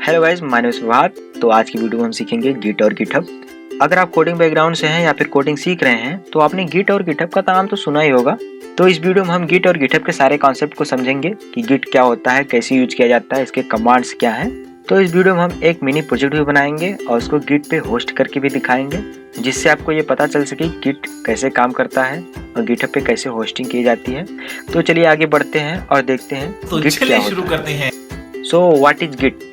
Hello guys, my name is Prabhat. तो आज की वीडियो में हम सीखेंगे गिट और गिटहब। अगर आप कोडिंग बैकग्राउंड से हैं या फिर कोडिंग सीख रहे हैं तो आपने गिट और गिटहब का नाम तो सुना ही होगा। तो इस वीडियो में हम गिट और गिटहब के सारे कॉन्सेप्ट को समझेंगे कि गिट क्या होता है, कैसे यूज किया जाता है, इसके कमांड्स क्या हैं। तो इस वीडियो में हम एक मिनी प्रोजेक्ट भी बनाएंगे और उसको गिट पे होस्ट करके भी दिखाएंगे, जिससे आपको ये पता चल सके गिट कैसे काम करता है और गिटहब पे कैसे होस्टिंग की जाती है। तो चलिए आगे बढ़ते हैं और देखते हैं तो गिट क्या शुरू होता करते हैं। So what is git?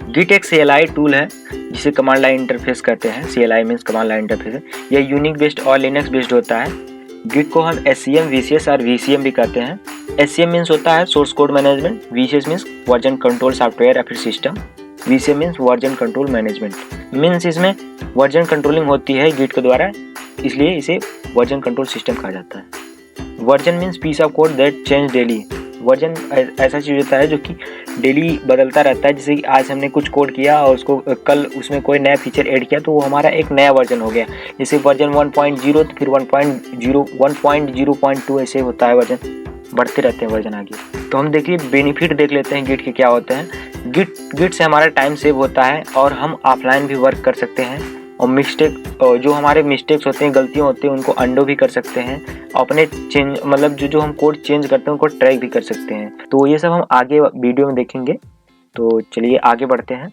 Git एक CLI टूल है जिसे कमांड लाइन इंटरफेस कहते हैं। CLI means command line interface है। यह यूनिक बेस्ड और लिनक्स बेस्ड होता है। गिट को हम SCM, VCS और VCM भी कहते हैं। SCM मीन्स होता है source code management, VCS means version control software या फिर system, VCM means version control management. Means इसमें वर्जन कंट्रोलिंग होती है गिट के द्वारा, इसलिए इसे वर्जन कंट्रोल सिस्टम कहा जाता है। Version means piece of code that change daily. Version ऐसा चीज़ होता है जो कि डेली बदलता रहता है। जैसे कि आज हमने कुछ कोड किया और उसको कल उसमें कोई नया फीचर ऐड किया तो वो हमारा एक नया वर्जन हो गया। जैसे वर्जन 1.0 तो फिर 1.0, 1.0.2 ऐसे होता है, वर्जन बढ़ते रहते हैं वर्जन आगे। तो हम देखिए बेनिफिट देख लेते हैं गिट के क्या होते हैं। गिट से हमारा टाइम सेव होता है और हम ऑफलाइन भी वर्क कर सकते हैं। और जो हमारे मिस्टेक्स होते हैं, गलतियाँ होती हैं, उनको अंडो भी कर सकते हैं। अपने चेंज मतलब जो हम कोड चेंज करते हैं उनको ट्रैक भी कर सकते हैं। तो ये सब हम आगे वीडियो में देखेंगे। तो चलिए आगे बढ़ते हैं,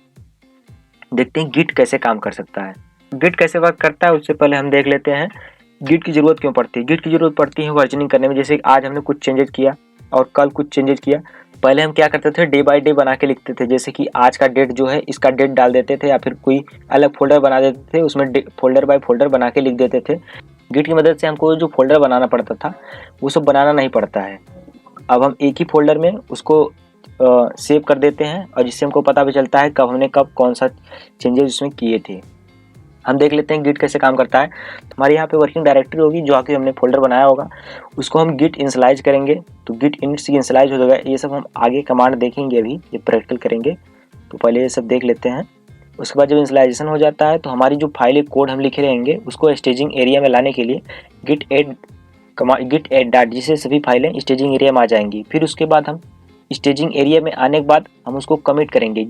देखते हैं गिट कैसे काम कर सकता है। गिट कैसे वर्क करता है उससे पहले हम देख लेते हैं गिट की ज़रूरत क्यों पड़ती है। गिट की ज़रूरत पड़ती है वर्जनिंग करने में। जैसे आज हमने कुछ चेंजेस किया और कल कुछ चेंजेस किया। पहले हम क्या करते थे, डे बाय डे बना के लिखते थे। जैसे कि आज का डेट जो है इसका डेट डाल देते थे या फिर कोई अलग फोल्डर बना देते थे, उसमें फोल्डर बाय फोल्डर बना के लिख देते थे। गिट की मदद से हमको जो फोल्डर बनाना पड़ता था वो सब बनाना नहीं पड़ता है। अब हम एक ही फोल्डर में उसको सेव कर देते हैं और जिससे हमको पता भी चलता है कब कौन सा चेंजेस उसमें किए थे। हम देख लेते हैं गिट कैसे काम करता है। तो हमारे यहाँ पे वर्किंग डायरेक्टरी होगी जो आके हमने फोल्डर बनाया होगा, उसको हम गिट इनिशियलाइज करेंगे। तो गिट इनिट इनिशियलाइज हो जाएगा। ये सब हम आगे कमांड देखेंगे, अभी ये प्रैक्टिकल करेंगे। तो पहले ये सब देख लेते हैं। उसके बाद जब इनिशियलाइजेशन हो जाता है तो हमारी जो फाइल कोड हम लिखे रहेंगे उसको स्टेजिंग एरिया में लाने के लिए गिट एड डाट, जिससे सभी फाइलें स्टेजिंग एरिया में आ जाएंगी। फिर उसके बाद हम स्टेजिंग एरिया में आने के बाद हम उसको कमिट करेंगे।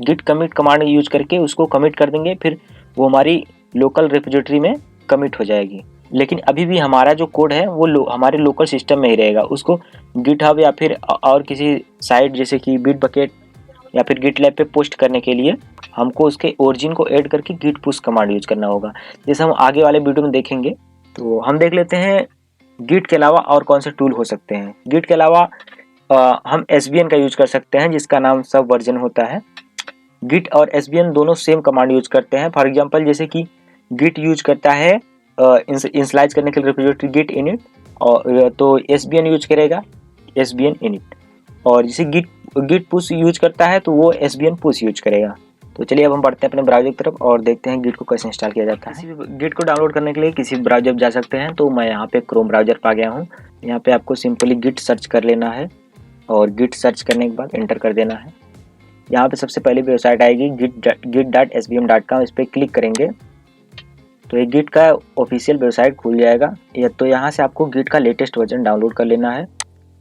गिट कमिट कमांड यूज करके उसको कमिट कर देंगे। फिर वो हमारी लोकल रिपोजिटरी में कमिट हो जाएगी। लेकिन अभी भी हमारा जो कोड है वो हमारे लोकल सिस्टम में ही रहेगा। उसको गिटहब या फिर और किसी साइट जैसे कि बिटबकेट या फिर गिटलैब पे पोस्ट करने के लिए हमको उसके ओरिजिन को ऐड करके गिट पुश कमांड यूज करना होगा, जैसे हम आगे वाले वीडियो में देखेंगे। तो हम देख लेते हैं गिट के अलावा और कौन से टूल हो सकते हैं। गिट के अलावा हम SVN का यूज कर सकते हैं, जिसका नाम सब वर्जन होता है। गिट और SVN दोनों सेम कमांड यूज करते हैं। फॉर एग्जांपल जैसे कि गिट यूज करता है इनिशियलाइज करने के लिए रिपोजिटरी गिट इनिट, और तो SVN यूज करेगा SVN इनिट। और जैसे गिट पुश यूज करता है तो वो SVN पुश यूज करेगा। तो चलिए अब हम बढ़ते हैं अपने ब्राउजर की तरफ और देखते हैं गिट को कैसे इंस्टॉल किया जाता है। किसी भी गिट को डाउनलोड करने के लिए किसी ब्राउजर जा सकते हैं। तो मैं यहाँ पे क्रोम ब्राउजर पर आ गया हूँ। यहाँ पे आपको सिंपली गिट सर्च कर लेना है और गिट सर्च करने के बाद एंटर कर देना है। यहाँ पे सबसे पहले वेबसाइट आएगी git.svm.com। इस पर क्लिक करेंगे तो ये गिट का ऑफिशियल वेबसाइट खुल जाएगा। तो यहाँ से आपको गिट का लेटेस्ट वर्जन डाउनलोड कर लेना है।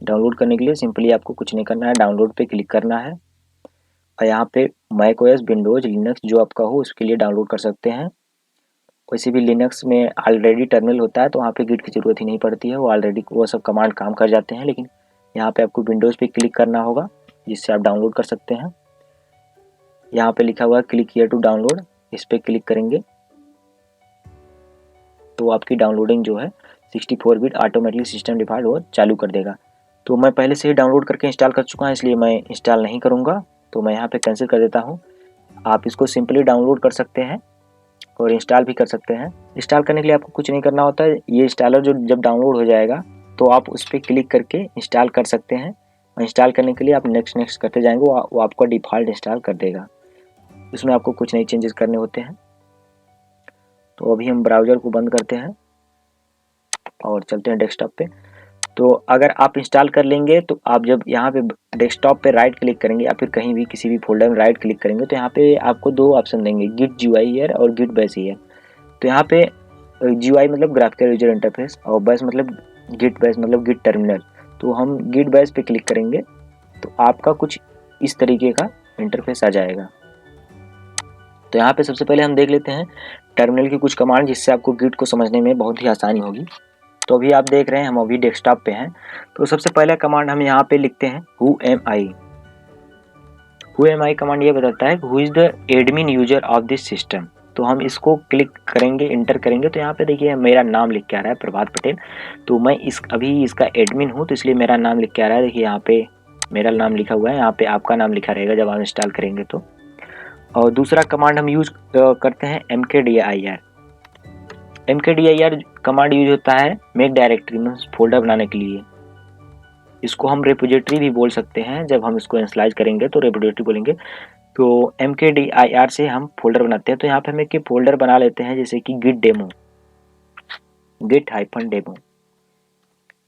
डाउनलोड करने के लिए सिंपली आपको कुछ नहीं करना है, डाउनलोड पे क्लिक करना है और यहाँ पे मैक OS, विंडोज, लिनक्स जो आपका हो उसके लिए डाउनलोड कर सकते हैं। वैसे भी लिनक्स में ऑलरेडी टर्मिनल होता है तो वहाँ पे गिट की ज़रूरत ही नहीं पड़ती है, वो ऑलरेडी वो सब कमांड काम कर जाते हैं। लेकिन यहाँ पे आपको विंडोज़ पे क्लिक करना होगा जिससे आप डाउनलोड कर सकते हैं। यहाँ पे लिखा हुआ है क्लिक हियर टू डाउनलोड, इस पर क्लिक करेंगे तो आपकी डाउनलोडिंग जो है 64 बिट ऑटोमेटिक सिस्टम डिफॉल्ट वो चालू कर देगा। तो मैं पहले से ही डाउनलोड करके इंस्टॉल कर चुका हूँ, इसलिए मैं इंस्टॉल नहीं करूँगा। तो मैं यहाँ पे कैंसिल कर देता हूँ। आप इसको सिंपली डाउनलोड कर सकते हैं और इंस्टॉल भी कर सकते हैं। इंस्टॉल करने के लिए आपको कुछ नहीं करना होता है। ये इंस्टॉलर जो जब डाउनलोड हो जाएगा तो आप उस पर क्लिक करके इंस्टॉल कर सकते हैं। और इंस्टॉल करने के लिए आप नेक्स्ट करते जाएंगे, वो आपको डिफ़ॉल्ट इंस्टॉल कर देगा। उसमें आपको कुछ नहीं चेंजेस करने होते हैं। तो अभी हम ब्राउज़र को बंद करते हैं और चलते हैं डेस्कटॉप पे। तो अगर आप इंस्टॉल कर लेंगे तो आप जब यहाँ पे डेस्कटॉप पे राइट क्लिक करेंगे या फिर कहीं भी किसी भी फोल्डर में राइट क्लिक करेंगे तो यहाँ पे आपको दो ऑप्शन देंगे, गिट GUI हियर और गिट बेस हियर। तो यहाँ पे GUI मतलब ग्राफिकल यूजर इंटरफेस और बेस मतलब गिट बेस मतलब गिट टर्मिनल। तो हम गिट बेस पे क्लिक करेंगे तो आपका कुछ इस तरीके का इंटरफेस आ जाएगा। तो यहाँ पे सबसे पहले हम देख लेते हैं टर्मिनल की कुछ कमांड, जिससे आपको गिट को समझने में बहुत ही आसानी होगी। तो अभी आप देख रहे हैं हम अभी डेस्कटॉप पे हैं। तो सबसे पहला कमांड हम यहाँ पे लिखते हैं who am I. Who am I command ये बताता है who is the admin user of this system. तो हम इसको क्लिक करेंगे, इंटर करेंगे, तो यहाँ पे देखिए मेरा नाम लिख के आ रहा है प्रभात पटेल। तो मैं अभी इसका एडमिन हूँ, तो इसलिए मेरा नाम लिख के आ रहा है। देखिए यहाँ पे मेरा नाम लिखा हुआ है, यहाँ पे आपका नाम लिखा रहेगा जब आप इंस्टॉल करेंगे तो। और दूसरा कमांड हम यूज करते हैं mkdir। mkdir कमांड यूज होता है मेक डायरेक्टरी में फोल्डर बनाने के लिए। इसको हम रेपोजिटरी भी बोल सकते हैं, जब हम इसको इनिशियलाइज करेंगे तो रेपोजिटरी बोलेंगे। तो mkdir से हम फोल्डर बनाते हैं। तो यहाँ पे हम एक फोल्डर बना लेते हैं, जैसे कि git demo, git hyphen demo,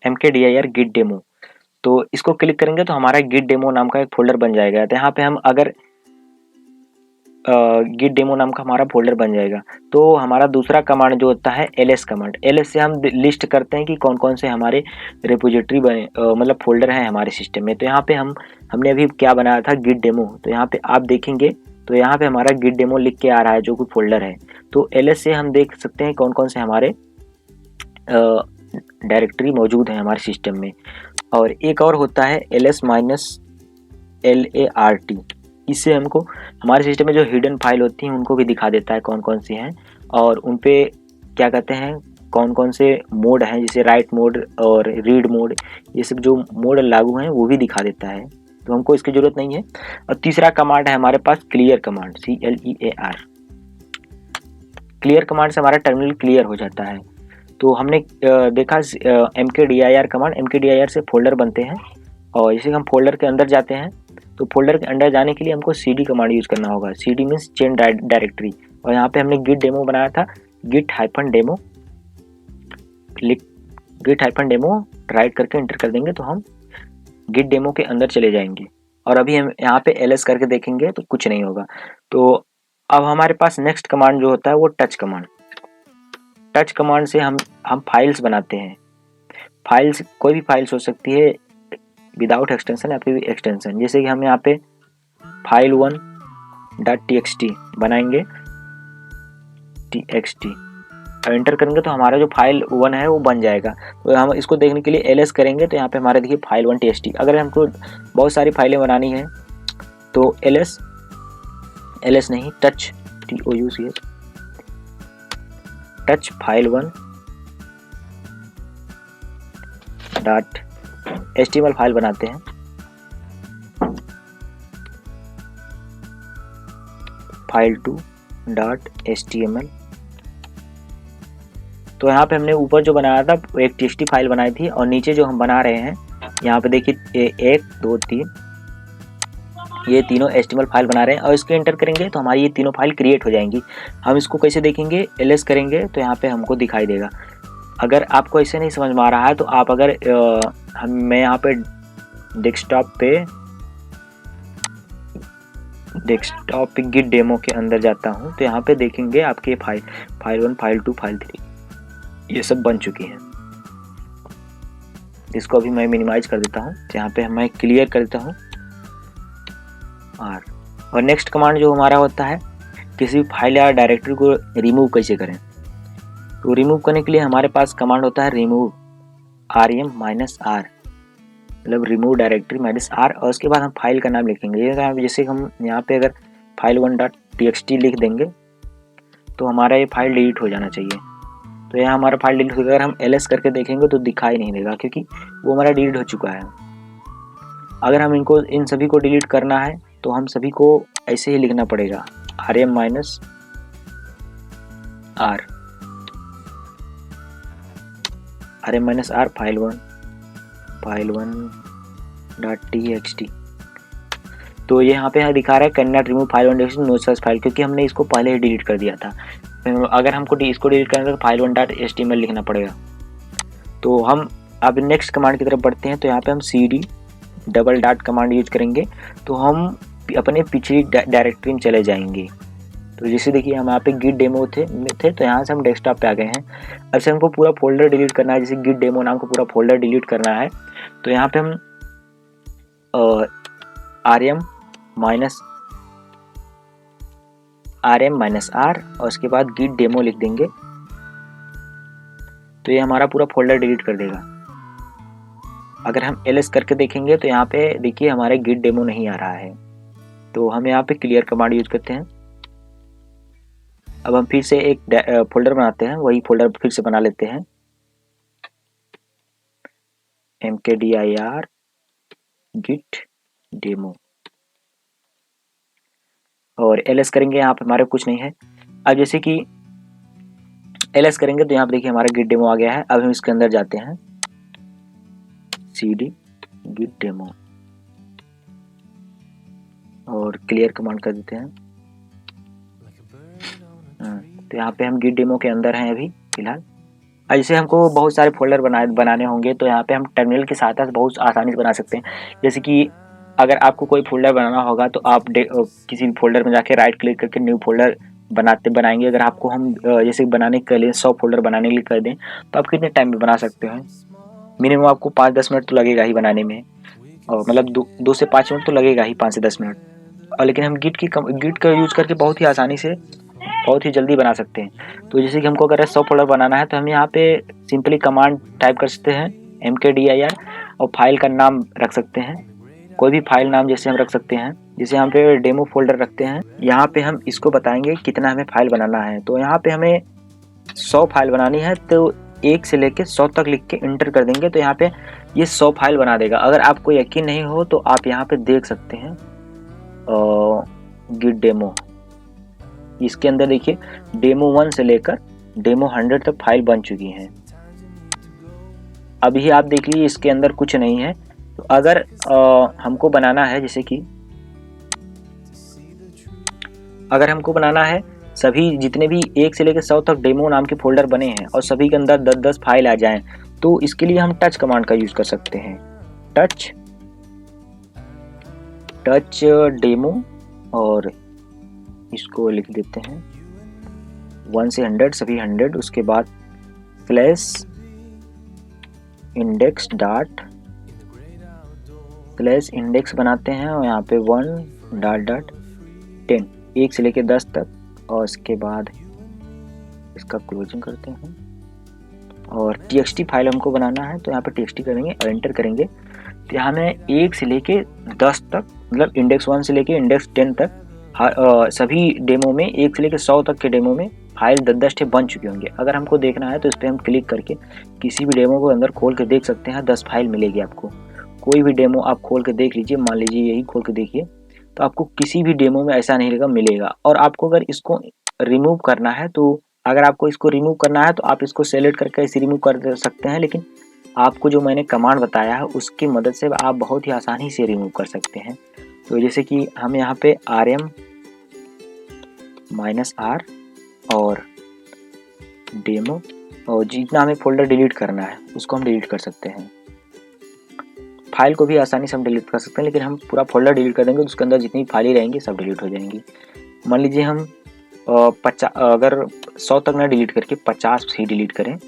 mkdir git demo. तो इसको क्लिक करेंगे तो हमारा गिट डेमो नाम का एक फोल्डर बन जाएगा। तो यहाँ पे हम अगर गिट डेमो नाम का हमारा फोल्डर बन जाएगा। तो हमारा दूसरा कमांड जो होता है ls कमांड, ls से हम लिस्ट करते हैं कि कौन कौन से हमारे रिपोजिटरी बने मतलब फोल्डर हैं हमारे सिस्टम में। तो यहाँ पे हमने अभी क्या बनाया था गिट डेमो। तो यहाँ पे आप देखेंगे तो यहाँ पे हमारा गिट डेमो लिख के आ रहा है जो कि फोल्डर है। तो ls से हम देख सकते हैं कौन कौन से हमारे डायरेक्टरी मौजूद हैं हमारे सिस्टम में। और एक और होता है ls-lart। इससे हमको हमारे सिस्टम में जो हिडन फाइल होती हैं उनको भी दिखा देता है कौन कौन सी हैं, और उन पे क्या कहते हैं कौन कौन से मोड हैं, जैसे राइट मोड और रीड मोड, ये सब जो मोड लागू हैं वो भी दिखा देता है। तो हमको इसकी ज़रूरत नहीं है। और तीसरा कमांड है हमारे पास clear command, CLEAR। Clear command से हमारा टर्मिनल क्लियर हो जाता है। तो हमने देखा mkdir कमांड, mkdir से फोल्डर बनते हैं। और जैसे हम फोल्डर के अंदर जाते हैं तो फोल्डर के अंदर जाने के लिए हमको cd कमांड यूज़ करना होगा। cd means change directory. और यहाँ पे हमने गिट डेमो बनाया था, git hyphen demo, git hyphen demo write करके इंटर कर देंगे तो हम गिट डेमो के अंदर चले जाएंगे। और अभी हम यहाँ पे ls करके देखेंगे तो कुछ नहीं होगा। तो अब हमारे पास नेक्स्ट कमांड जो होता है वो टच कमांड। टच कमांड से हम फाइल्स बनाते हैं। फाइल्स कोई भी फाइल्स हो सकती है विदाउट एक्सटेंशन या फिर एक्सटेंशन। जैसे कि हम यहाँ पे file1.txt बनाएंगे, txt और एंटर करेंगे तो हमारा जो फाइल 1 है वो बन जाएगा। तो हम इसको देखने के लिए ls करेंगे तो यहाँ पे हमारे देखिए file1.txt। अगर हमको बहुत सारी फाइलें बनानी है तो ls नहीं touch, touch touch file1.html file बनाते हैं। file2.html। तो यहाँ पे हमने ऊपर जो बनाया था एक txt फाइल बनाई थी, और नीचे जो हम बना रहे हैं यहाँ पे देखिए 1 2 3 ये तीनों HTML फाइल बना रहे हैं। और इसको एंटर करेंगे तो हमारी ये तीनों फाइल क्रिएट हो जाएंगी। हम इसको कैसे देखेंगे, ls करेंगे तो यहाँ पे हमको दिखाई देगा। अगर आपको ऐसे नहीं समझ में आ रहा है तो आप अगर मैं यहाँ पे डेस्कटॉप पे गिट डेमो के अंदर जाता हूँ तो यहाँ पे देखेंगे आपके फाइल 1 फाइल 2 फाइल 3 ये सब बन चुकी हैं। इसको अभी मैं मिनिमाइज कर देता हूँ, यहाँ पे मैं क्लियर कर देता हूँ। और नेक्स्ट कमांड जो हमारा होता है किसी फाइल या डायरेक्टरी को रिमूव कैसे करें। तो रिमूव करने के लिए हमारे पास कमांड होता है रिमूव rm -r, मतलब रिमूव डायरेक्टरी -r। और उसके बाद हम फाइल का नाम लिखेंगे। जैसे हम यहाँ पे अगर file1.txt लिख देंगे तो हमारा ये फाइल डिलीट हो जाना चाहिए। तो यहाँ हमारा फाइल डिलीट होगा। अगर हम ls करके देखेंगे तो दिखाई नहीं देगा क्योंकि वो हमारा डिलीट हो चुका है। अगर हम इन सभी को डिलीट करना है तो हम सभी को ऐसे ही लिखना पड़ेगा rm -r, file1.txt। तो ये यहाँ पे दिखा रहा है can not remove file1.txt no such file, क्योंकि हमने इसको पहले ही डिलीट कर दिया था। अगर हमको इसको डिलीट करना तो file1.html लिखना पड़ेगा। तो हम अब नेक्स्ट कमांड की तरफ बढ़ते हैं। तो यहाँ पे हम cd double dot command use करेंगे तो हम अपने पिछली डायरेक्टरी में चले जाएंगे। तो जैसे देखिए हम यहाँ पे गिट डेमो थे तो यहाँ से हम डेस्कटॉप पे आ गए हैं। अब से हमको पूरा फोल्डर डिलीट करना है, जैसे गिट डेमो नाम का पूरा फोल्डर डिलीट करना है। तो यहाँ पे हम rm rm-r और उसके बाद git demo लिख देंगे तो ये हमारा पूरा फोल्डर डिलीट कर देगा। अगर हम ls करके देखेंगे तो यहाँ पे देखिए हमारे git demo नहीं आ रहा है, तो हम यहाँ पे क्लियर कमांड यूज करते हैं। अब हम फिर से एक फोल्डर बनाते हैं, वही फोल्डर फिर से बना लेते हैं mkdir git demo और ls करेंगे। यहाँ पे हमारे कुछ नहीं है। अब जैसे कि ls करेंगे तो यहाँ पे देखिए हमारा git demo आ गया है। अब हम इसके अंदर जाते हैं cd git demo और क्लियर कमांड कर देते हैं। तो यहाँ पे हम git demo के अंदर हैं अभी फिलहाल। ऐसे हमको बहुत सारे फोल्डर बनाने होंगे तो यहाँ पे हम टर्मिनल की सहायता से बहुत आसानी से बना सकते हैं। जैसे कि अगर आपको कोई फोल्डर बनाना होगा तो आप किसी भी फोल्डर में जाके राइट क्लिक करके न्यू फोल्डर बनाएंगे। अगर आपको हम जैसे बनाने के लिए 100 फोल्डर बनाने के लिए कर दें तो आप कितने टाइम में बना सकते हैं? मिनिमम आपको 5-10 मिनट तो लगेगा ही बनाने में, और मतलब 2 से 5 मिनट तो लगेगा ही, 5 से 10 मिनट। और लेकिन हम गिट का यूज़ करके बहुत ही आसानी से बहुत ही जल्दी बना सकते हैं। तो जैसे कि हमको अगर 100 फोल्डर बनाना है तो हम यहाँ पे सिंपली कमांड टाइप कर सकते हैं mkdir और फाइल का नाम रख सकते हैं, कोई भी फाइल नाम जैसे हम रख सकते हैं। जैसे यहाँ पे डेमो फोल्डर रखते हैं, यहाँ पे हम इसको बताएंगे कितना हमें फाइल बनाना है। तो यहाँ पे हमें 100 फाइल बनानी है तो 1 से लेके 100 तक लिख के इंटर कर देंगे तो यहाँ पे ये 100 फाइल बना देगा। अगर आपको यकीन नहीं हो तो आप यहाँ पे देख सकते हैं गिट डेमो, इसके अंदर देखिए डेमो 1 से लेकर डेमो 100 तक फाइल बन चुकी हैं। अभी आप देख लीजिए इसके अंदर कुछ नहीं है। तो अगर हमको बनाना है, जैसे कि अगर हमको बनाना है सभी जितने भी 1 से लेकर 100 तक डेमो नाम के फोल्डर बने हैं और सभी के अंदर 10-10 फाइल आ जाएं, तो इसके लिए हम टच कमांड का यूज कर सकते हैं। टच डेमो और इसको लिख देते हैं 1 से 100 सभी 100, उसके बाद /index बनाते हैं और यहाँ पे 1.10 1 से लेके 10 तक, और इसके बाद इसका क्लोजिंग करते हैं। और txt फाइल हमको बनाना है तो यहाँ पे txt करेंगे और एंटर करेंगे। तो यहाँ में 1 से लेके 10 तक, मतलब इंडेक्स 1 से लेके इंडेक्स 10 तक सभी डेमो में 1 से लेकर 100 तक के डेमो में फाइल 10-10 ठे बन चुके होंगे। अगर हमको देखना है तो इस पर हम क्लिक करके किसी भी डेमो को अंदर खोल के देख सकते हैं। 10 फाइल मिलेगी आपको। कोई भी डेमो आप खोल के देख लीजिए, मान लीजिए यही खोल के देखिए, तो आपको किसी भी डेमो में ऐसा नहीं मिलेगा। और आपको अगर इसको रिमूव करना है तो अगर आपको इसको रिमूव करना है तो आप इसको सेलेक्ट करके इसे रिमूव कर सकते हैं, लेकिन आपको जो मैंने कमांड बताया है उसकी मदद से आप बहुत ही आसानी से रिमूव कर सकते हैं। तो जैसे कि हम यहाँ पे rm-r और डेमो और जितना हमें फोल्डर डिलीट करना है उसको हम डिलीट कर सकते हैं। फाइल को भी आसानी से हम डिलीट कर सकते हैं, लेकिन हम पूरा फोल्डर डिलीट कर देंगे तो उसके अंदर जितनी फाइलें रहेंगी सब डिलीट हो जाएंगी। मान लीजिए हम 50 अगर 100 तक ना डिलीट करके 50 ही डिलीट करें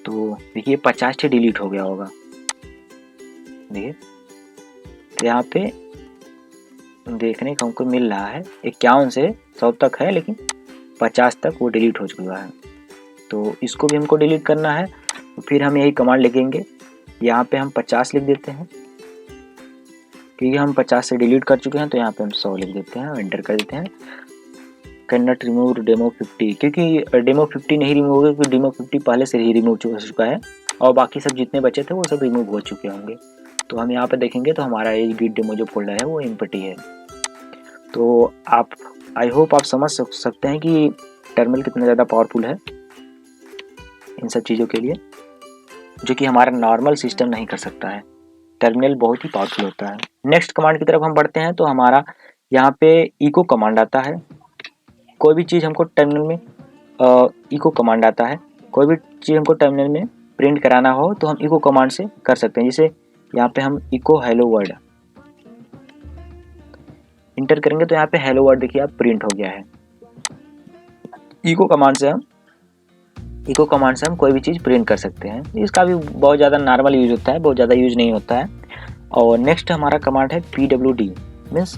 तो देखिए 50 ही डिलीट हो गया होगा। देखिए तो यहाँ पे देखने को हमको मिल रहा है 51 से 100 तक है, लेकिन 50 तक वो डिलीट हो चुका है। तो इसको भी हमको डिलीट करना है तो फिर हम यही कमांड लिखेंगे। यहाँ पे हम 50 लिख देते हैं क्योंकि हम 50 से डिलीट कर चुके हैं, तो यहाँ पे हम 100 लिख देते हैं और एंटर कर देते हैं। कैन नॉट रिमूव डेमो 50, क्योंकि डेमो 50 नहीं रिमूव होगा क्योंकि डेमो 50 पहले से ही रिमूव हो चुका है और बाकी सब जितने बचे थे वो सब रिमूव हो चुके होंगे। तो हम यहाँ पे देखेंगे तो हमारा ये गिट डेमो जो फोल्डर है वो एम्प्टी है। तो आप आई होप आप समझ सकते हैं कि टर्मिनल कितना ज़्यादा पावरफुल है इन सब चीज़ों के लिए, जो कि हमारा नॉर्मल सिस्टम नहीं कर सकता है। टर्मिनल बहुत ही पावरफुल होता है। नेक्स्ट कमांड की तरफ हम बढ़ते हैं तो हमारा यहाँ पे इको कमांड आता है। कोई भी चीज़ हमको टर्मिनल में इको कमांड आता है। कोई भी चीज़ हमको टर्मिनल में प्रिंट कराना हो तो हम इको कमांड से कर सकते हैं। जैसे यहाँ पे हम इको हेलो वर्ड इंटर करेंगे तो यहाँ पे हेलो वर्ड देखिए आप प्रिंट हो गया है। इको कमांड से हम कोई भी चीज़ प्रिंट कर सकते हैं। इसका भी बहुत ज़्यादा नॉर्मल यूज होता है, बहुत ज़्यादा यूज नहीं होता है। और नेक्स्ट हमारा कमांड है pwd means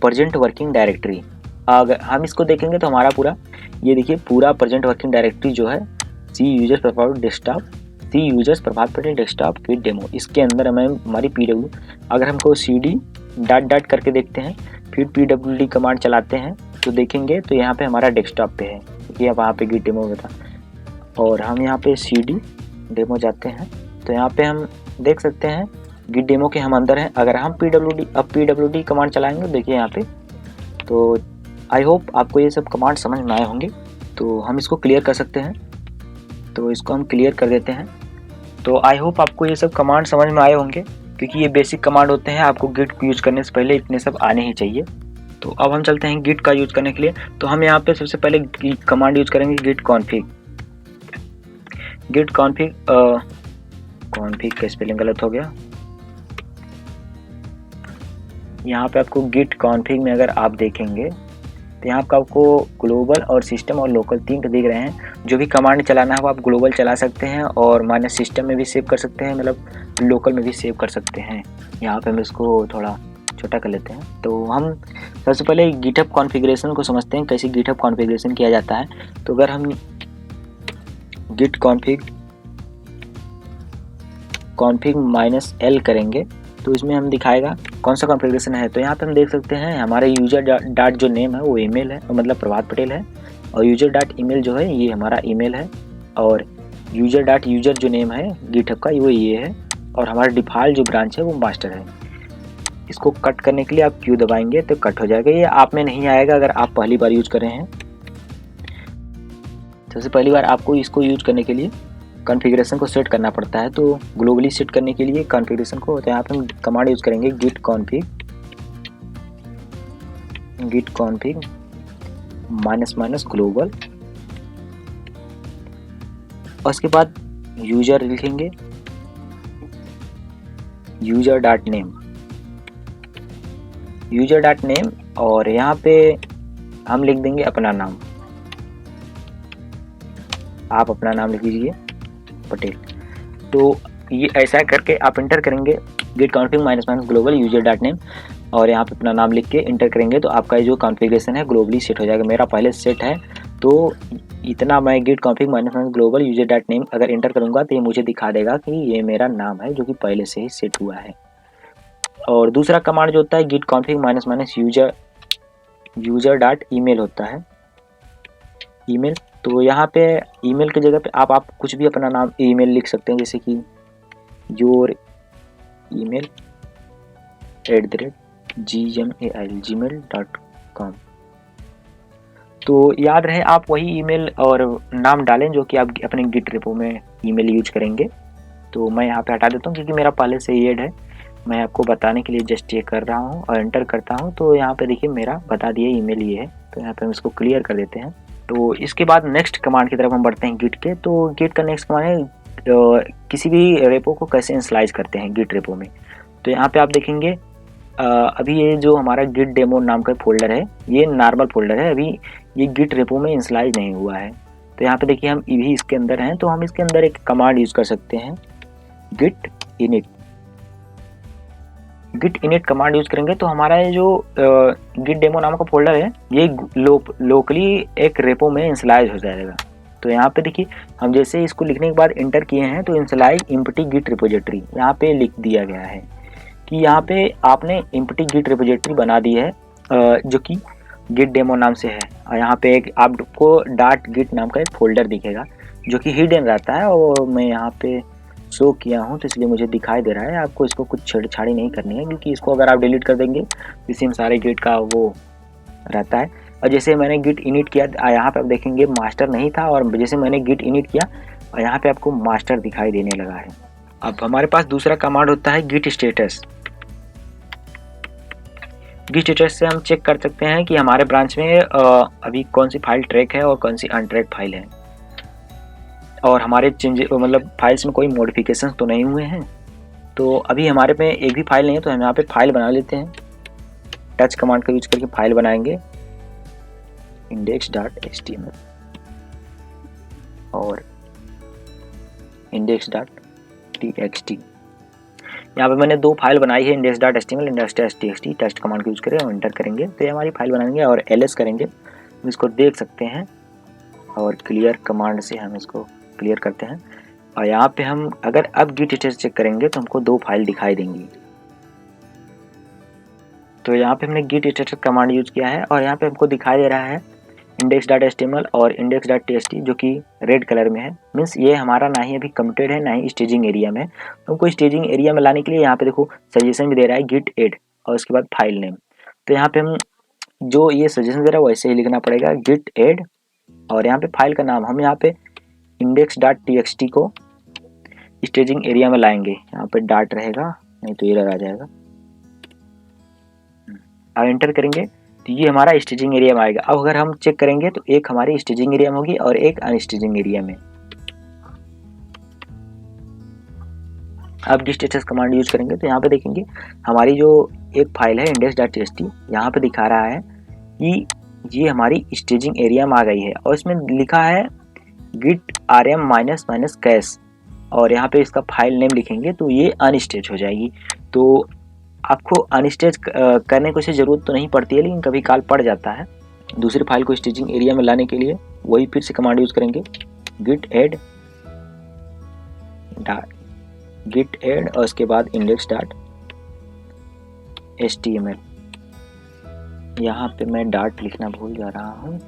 present working directory. अगर हम इसको देखेंगे तो हमारा पूरा ये देखिए पूरा प्रेजेंट वर्किंग डायरेक्टरी जो है सी यूजर्स प्रभाव डेस्कटॉप, सी यूजर्स प्रभाव पटेल डेस्कटॉप गिट डेमो, इसके अंदर हमें हमारी पीडब्ल्यू, अगर हमको cd डॉट डॉट करके देखते हैं फिर pwd कमांड चलाते हैं तो देखेंगे तो यहाँ पे हमारा डेस्कटॉप पे है, ये वहाँ पे गिट डेमो में था। और हम यहाँ पे cd डेमो जाते हैं तो यहाँ पे हम देख सकते हैं गिट डेमो के हम अंदर हैं। अगर हम pwd कमांड चलाएंगे देखिए यहाँ पे, तो आई होप आपको ये सब कमांड समझ में आए होंगे। तो हम इसको क्लियर कर सकते हैं, तो इसको हम क्लियर कर देते हैं। तो आई होप आपको ये सब कमांड समझ में आए होंगे, क्योंकि ये बेसिक कमांड होते हैं, आपको गिट को यूज करने से पहले इतने सब आने ही चाहिए। तो अब हम चलते हैं गिट का यूज करने के लिए। तो हम यहाँ पे सबसे पहले कमांड यूज करेंगे git config. Git config config का स्पेलिंग गलत हो गया। यहाँ पे आपको गिट कॉन्फिग में अगर आप देखेंगे तो यहाँ पे आपको ग्लोबल और सिस्टम और लोकल तीन तो दिख रहे हैं। जो भी कमांड चलाना है वो आप ग्लोबल चला सकते हैं और माइनस सिस्टम में भी सेव कर सकते हैं, मतलब लोकल में भी सेव कर सकते हैं। यहाँ पे हम इसको थोड़ा छोटा कर लेते हैं। तो हम सबसे पहले गिटहब कॉन्फ़िगरेशन को समझते हैं, कैसे गिटहब कॉन्फ़िगरेशन किया जाता है। तो अगर हम गिट कॉन्फिग -l करेंगे तो इसमें हम दिखाएगा कौन सा कॉन्फ़िगरेशन है। तो यहाँ पे हम देख सकते हैं हमारे यूजर डॉट जो नेम है वो ईमेल है, मतलब प्रभात पटेल है, और यूजर डॉट ईमेल जो है ये हमारा ईमेल है, और यूजर डॉट यूजर जो नेम है गिटहब का वो ये है, और हमारा डिफ़ॉल्ट जो ब्रांच है वो मास्टर है। इसको कट करने के लिए आप क्यू दबाएंगे तो कट हो जाएगा। ये आप में नहीं आएगा अगर आप पहली बार यूज कर रहे हैं। सबसे पहली बार आपको इसको यूज करने के लिए कॉन्फ़िगरेशन को सेट करना पड़ता है। तो ग्लोबली सेट करने के लिए कॉन्फ़िगरेशन को, तो यहाँ पे हम कमांड यूज करेंगे गिट कॉन्फिग -ग्लोबल, और उसके बाद यूजर लिखेंगे यूजर डॉट नेम, और यहाँ पे हम लिख देंगे अपना नाम। आप अपना नाम लिख लीजिए पटेल। तो ये ऐसा करके आप इंटर करेंगे git config -global user dot name, और यहाँ पे अपना नाम लिख के इंटर करेंगे तो आपका जो कॉन्फ़िगरेशन है ग्लोबली सेट हो जाएगा। मेरा पहले सेट है तो इतना मैं git config -global user dot name अगर इंटर करूँगा तो ये मुझे दिखा देगा कि ये मेरा नाम है जो कि पहले से ही सेट हुआ है। और दूसरा कमांड जो होता है git config user dot email होता है, ईमेल। तो यहाँ पे ईमेल की जगह पे आप कुछ भी अपना नाम ईमेल लिख सकते हैं, जैसे कि youremail@gmail.com। तो याद रहे आप वही ईमेल और नाम डालें जो कि आप अपने गिट रेपो में ईमेल यूज करेंगे। तो मैं यहाँ पे हटा देता हूँ क्योंकि मेरा पहले से ही ऐड है। मैं आपको बताने के लिए जस्ट ये कर रहा हूँ और एंटर करता हूँ। तो यहाँ पे देखिए मेरा बता दिए ईमेल ये है। तो यहाँ पे हम इसको क्लियर कर देते हैं। तो इसके बाद नेक्स्ट कमांड की तरफ हम बढ़ते हैं गिट के। तो गिट का नेक्स्ट कमांड है किसी भी रेपो को कैसे इनिशियलाइज करते हैं गिट रेपो में। तो यहाँ पे आप देखेंगे अभी ये जो हमारा गिट डेमो नाम का फोल्डर है ये नॉर्मल फोल्डर है, अभी ये गिट रेपो में इनिशियलाइज नहीं हुआ है। तो यहाँ पे देखिए हम भी इसके अंदर हैं, तो हम इसके अंदर एक कमांड यूज कर सकते हैं गिट इनिट कमांड यूज करेंगे तो हमारा ये जो गिट डेमो नाम का फोल्डर है ये लोकली एक रेपो में इनिशियलाइज हो जाएगा। तो यहाँ पे देखिए हम जैसे इसको लिखने के बाद इंटर किए हैं तो इनिशियलाइज एम्प्टी गिट रिपोजिटरी यहाँ पे लिख दिया गया है कि यहाँ पे आपने एम्प्टी गिट रिपोजिटरी बना दी है जो कि गिट डेमो नाम से है। और यहाँ पे एक आपको डॉट गिट नाम का एक फोल्डर दिखेगा जो कि हिडन रहता है, और मैं यहाँ पे शो किया हूँ तो इसलिए मुझे दिखाई दे रहा है। आपको इसको कुछ छेड़छाड़ी नहीं करनी है क्योंकि इसको अगर आप डिलीट कर देंगे तो इसी में सारे गिट का वो रहता है। और जैसे मैंने गिट इनिट किया यहाँ पे आप देखेंगे मास्टर नहीं था, और जैसे मैंने गिट इनिट किया और यहाँ पे आपको मास्टर दिखाई देने लगा है। अब हमारे पास दूसरा कमांड होता है गिट स्टेटस। गिट स्टेटस से हम चेक कर सकते हैं कि हमारे ब्रांच में अभी कौन सी फाइल ट्रैक है और कौन सी अनट्रैक फाइल है, और हमारे चेंज मतलब फाइल्स में कोई मॉडिफिकेशन तो नहीं हुए हैं। तो अभी हमारे पे एक भी फाइल नहीं है तो हम यहाँ पे फाइल बना लेते हैं। टच कमांड का यूज करके फाइल बनाएंगे index.html और index.txt। यहाँ पे मैंने 2 फाइल बनाई है, index.html, index.txt। टेस्ट कमांड को यूज़ करें और एंटर करेंगे तो ये हमारी फाइल बनाएंगे और ls करेंगे, हम इसको देख सकते हैं और क्लियर कमांड से हम इसको क्लियर करते हैं। और यहाँ पे हम अगर अब गिट स्टेटस चेक करेंगे तो हमको 2 फाइल दिखाई देंगी। तो यहाँ पे हमने गिट स्टेटस कमांड यूज़ किया है और यहाँ पे हमको दिखाई दे रहा है index.html और index.txt जो कि रेड कलर में है। मीन्स ये हमारा ना ही अभी कमिटेड है ना ही स्टेजिंग एरिया में। तो हमको स्टेजिंग एरिया में लाने के लिए यहाँ पे देखो सजेशन भी दे रहा है git add और उसके बाद फाइल नेम। तो यहाँ पे हम जो ये सजेशन दे रहा है वैसे ही लिखना पड़ेगा git add और यहाँ पे फाइल का नाम हम यहाँ पे index.txt को स्टेजिंग एरिया में लाएंगे। यहाँ पे डाट रहेगा, नहीं तो एरर आ जाएगा। अब एंटर करेंगे तो ये हमारा स्टेजिंग एरिया में आएगा। अब अगर हम चेक करेंगे तो एक हमारी स्टेजिंग एरिया में होगी और एक अनस्टेजिंग एरिया में। अब गिट स्टेटस कमांड यूज करेंगे तो यहाँ पे देखेंगे हमारी जो एक फाइल है index.txt, यहाँ पे दिखा रहा है कि ये हमारी स्टेजिंग एरिया में आ गई है और इसमें लिखा है git rm -- कैश और यहाँ पे इसका फाइल नेम लिखेंगे तो ये अनस्टेज हो जाएगी। तो आपको अनस्टेज करने की ज़रूरत तो नहीं पड़ती है, लेकिन कभी काल पड़ जाता है। दूसरी फाइल को स्टेजिंग एरिया में लाने के लिए वही फिर से कमांड यूज़ करेंगे git add और उसके बाद index.html। यहाँ पे मैं डाट लिखना भूल जा रहा हूँ।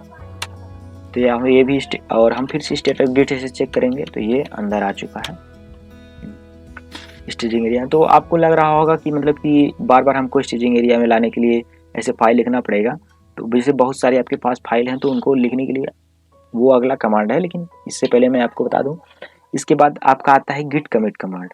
तो यहाँ ये भी और हम फिर से स्टेटस गिट से चेक करेंगे तो ये अंदर आ चुका है स्टेजिंग एरिया। तो आपको लग रहा होगा कि मतलब कि बार बार हमको स्टेजिंग एरिया में लाने के लिए ऐसे फाइल लिखना पड़ेगा। तो वैसे बहुत सारे आपके पास फाइल हैं तो उनको लिखने के लिए वो अगला कमांड है, लेकिन इससे पहले मैं आपको बता दूं इसके बाद आपका आता है git commit command.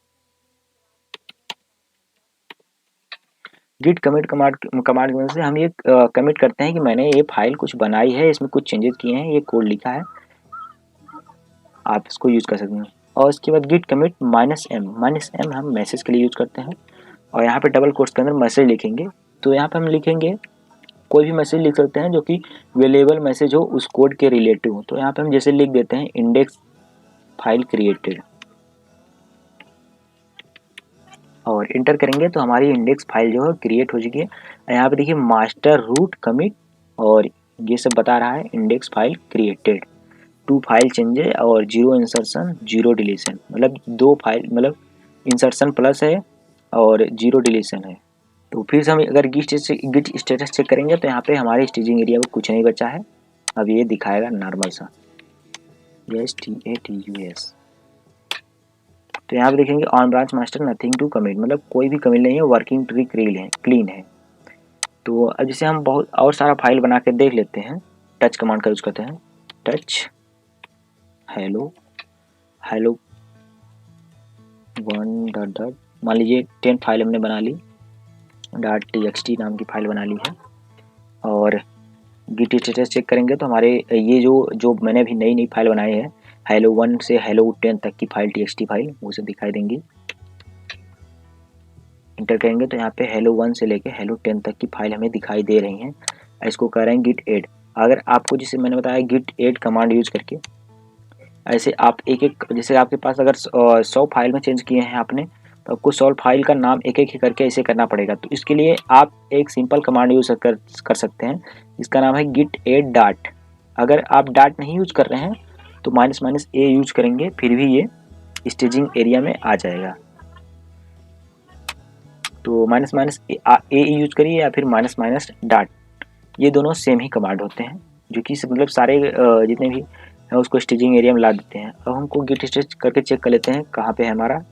Git commit command में से हम ये कमिट करते हैं कि मैंने ये फाइल कुछ बनाई है, इसमें कुछ चेंजेस किए हैं, ये कोड लिखा है, आप इसको यूज़ कर सकते हैं। और उसके बाद गिट कमिट -m हम मैसेज के लिए यूज़ करते हैं और यहाँ पे डबल कोट्स के अंदर मैसेज लिखेंगे। तो यहाँ पे हम लिखेंगे कोई भी मैसेज लिख सकते हैं जो कि वेरिएबल मैसेज हो उस कोड के रिलेटिव। तो यहाँ पे हम जैसे लिख देते हैं इंडेक्स फाइल क्रिएटेड और इंटर करेंगे तो हमारी इंडेक्स फाइल जो है क्रिएट हो चुकी है। यहाँ पे देखिए मास्टर रूट कमिट और ये सब बता रहा है index file created, 2 file changes और 0 इंसर्शन 0 डिलीशन, मतलब 2 फाइल मतलब इंसर्शन प्लस है और 0 डिलीशन है। तो फिर से हम अगर गिट स्टेटस चेक करेंगे तो यहाँ पे हमारे स्टेजिंग एरिया में कुछ नहीं बचा है। अब ये दिखाएगा नॉर्मल सा STATUS। तो यहाँ पे देखेंगे on branch master nothing to commit, मतलब कोई भी कमिट नहीं है, वर्किंग ट्री क्लीन है। तो अब जैसे हम बहुत और सारा फाइल बना के देख लेते हैं, टच कमांड का यूज़ करते हैं, टच हेलो 1 मान लीजिए 10 फाइल हमने बना ली, .txt नाम की फाइल बना ली है। और गिट स्टेटस चेक करेंगे तो हमारे ये जो मैंने अभी नई फाइल बनाई है hello1 से hello10 तक की फाइल txt फाइल वो सब दिखाई देंगी। इंटर करेंगे तो यहाँ पे hello1 से लेके hello10 तक की फाइल हमें दिखाई दे रही हैं। इसको कर रहे हैं git add। अगर आपको जैसे मैंने बताया git add कमांड यूज़ करके ऐसे आप एक जैसे आपके पास अगर 100 फाइल में चेंज किए हैं आपने तो आपको 100 फाइल का नाम एक ही करके ऐसे करना पड़ेगा। तो इसके लिए आप एक सिंपल कमांड यूज़ कर सकते हैं, इसका नाम है git add डाट। अगर आप डाट नहीं यूज़ कर रहे हैं तो -a यूज़ करेंगे, फिर भी ये स्टेजिंग एरिया में आ जाएगा। तो -a यूज़ करिए या फिर -डाट, ये दोनों सेम ही कमांड होते हैं जो कि मतलब सारे जितने भी है उसको स्टेजिंग एरिया में ला देते हैं। अब हमको गिट स्टेटस करके चेक कर लेते हैं कहाँ पे है हमारा।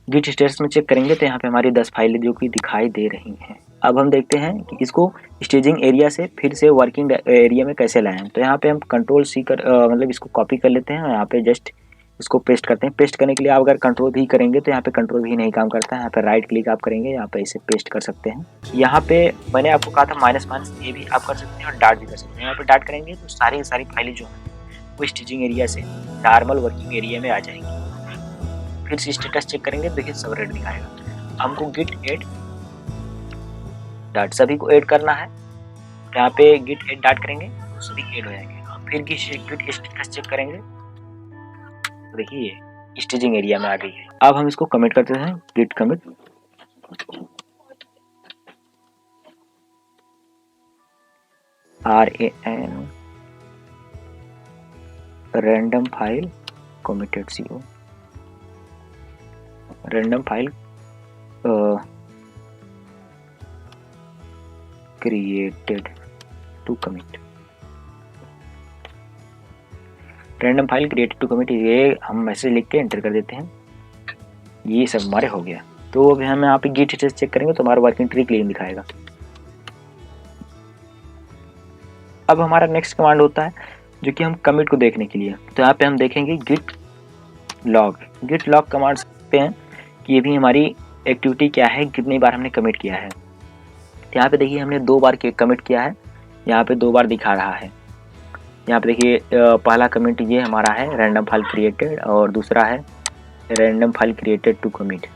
गिट स्टेटस में चेक करेंगे तो यहाँ पे हमारी 10 फाइलें जो कि दिखाई दे रही हैं। अब हम देखते हैं कि इसको स्टेजिंग एरिया से फिर से वर्किंग एरिया में कैसे लाएं। तो यहाँ पे हम Ctrl+C मतलब इसको कॉपी कर लेते हैं और यहाँ पे जस्ट इसको पेस्ट करते हैं। पेस्ट करने के लिए आप अगर Ctrl+V करेंगे तो यहाँ पे Ctrl+V नहीं काम करता है, यहाँ पे राइट क्लिक आप करेंगे, यहाँ पे इसे पेस्ट कर सकते हैं। यहाँ पे मैंने आपको कहा था -a भी आप कर सकते हैं और डाट भी कर सकते हैं। यहाँ पे डाट करेंगे तो सारी फाइलें जो हैं वो स्टेजिंग एरिया से नॉर्मल वर्किंग एरिया में आ जाएंगी। फिर से स्टेटस चेक करेंगे, देखिए सब रेड दिखाएगा। हमको गिट ऐड डाट सभी को ऐड करना है, यहाँ पे गिट ऐड डाट करेंगे तो सभी ऐड हो जाएंगे। फिर गिट स्टेटस चेक करेंगे तो देखिए स्टेजिंग एरिया में आ गई है। अब हम इसको कमिट करते हैं, git commit RAN random file committed CO random file created to commit random file created to commit, ये हम मैसेज लिख के एंटर कर देते हैं। ये सब हमारे हो गया। तो अभी हम यहाँ पे गिट स्टेटस चेक करेंगे तो हमारा वर्किंग ट्री क्लीन दिखाएगा। अब हमारा नेक्स्ट कमांड होता है जो कि हम कमिट को देखने के लिए, तो यहाँ पे हम देखेंगे गिट लॉग कमांड सकते हैं कि ये भी हमारी एक्टिविटी क्या है, कितनी बार हमने कमिट किया है। तो यहाँ पे देखिए हमने 2 बार कमिट किया है, यहाँ पे 2 बार दिखा रहा है। यहाँ पे देखिए पहला कमिट ये हमारा है रैंडम फाइल क्रिएटेड और दूसरा है random file created to commit,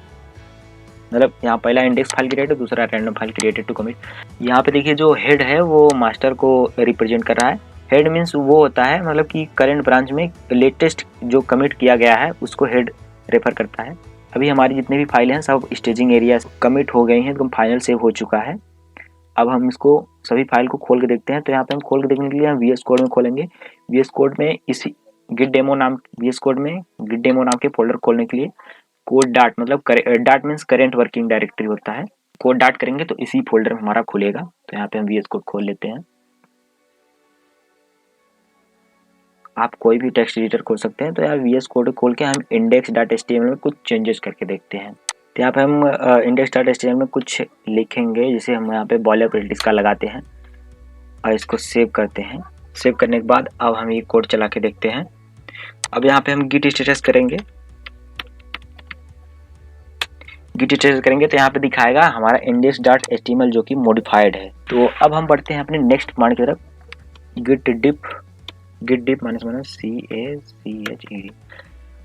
मतलब यहाँ पहला इंडेक्स फाइल क्रिएटेड, दूसरा random file created to commit. यहाँ पे देखिए जो हेड है वो मास्टर को रिप्रेजेंट कर रहा है। हेड मीन्स वो होता है मतलब कि करंट ब्रांच में लेटेस्ट जो कमिट किया गया है उसको हेड रेफर करता है। अभी हमारी जितने भी फाइल हैं सब स्टेजिंग एरिया कमिट हो गई हैं, तो फाइनल सेव हो चुका है। अब हम इसको सभी फाइल को खोल के देखते हैं। तो यहाँ पे हम खोल के देखने के लिए हम VS कोड में खोलेंगे। VS कोड में इसी गिट डेमो नाम के फोल्डर खोलने के लिए कोड डाट, मतलब dot means current working directory होता है। कोड डाट करेंगे तो इसी फोल्डर में हमारा खुलेगा। तो यहाँ पे हम VS कोड खोल लेते हैं। आप कोई भी टेक्स्ट एडिटर खोल सकते हैं। तो यार VS कोड खोल के हम index.html में कुछ चेंजेस करके देखते हैं। तो यहाँ पे हम index.html में कुछ लिखेंगे, जैसे हम यहाँ पे बॉयलर प्लेट इसका लगाते हैं और इसको सेव करते हैं। सेव करने के बाद अब हम ये कोड चला के देखते हैं। अब यहाँ पे हम गिट स्टेटस करेंगे। तो यहाँ पे दिखाएगा हमारा index.html जो कि मॉडिफाइड है। तो अब हम बढ़ते हैं अपने नेक्स्ट कमांड की तरफ, git diff -CACHED।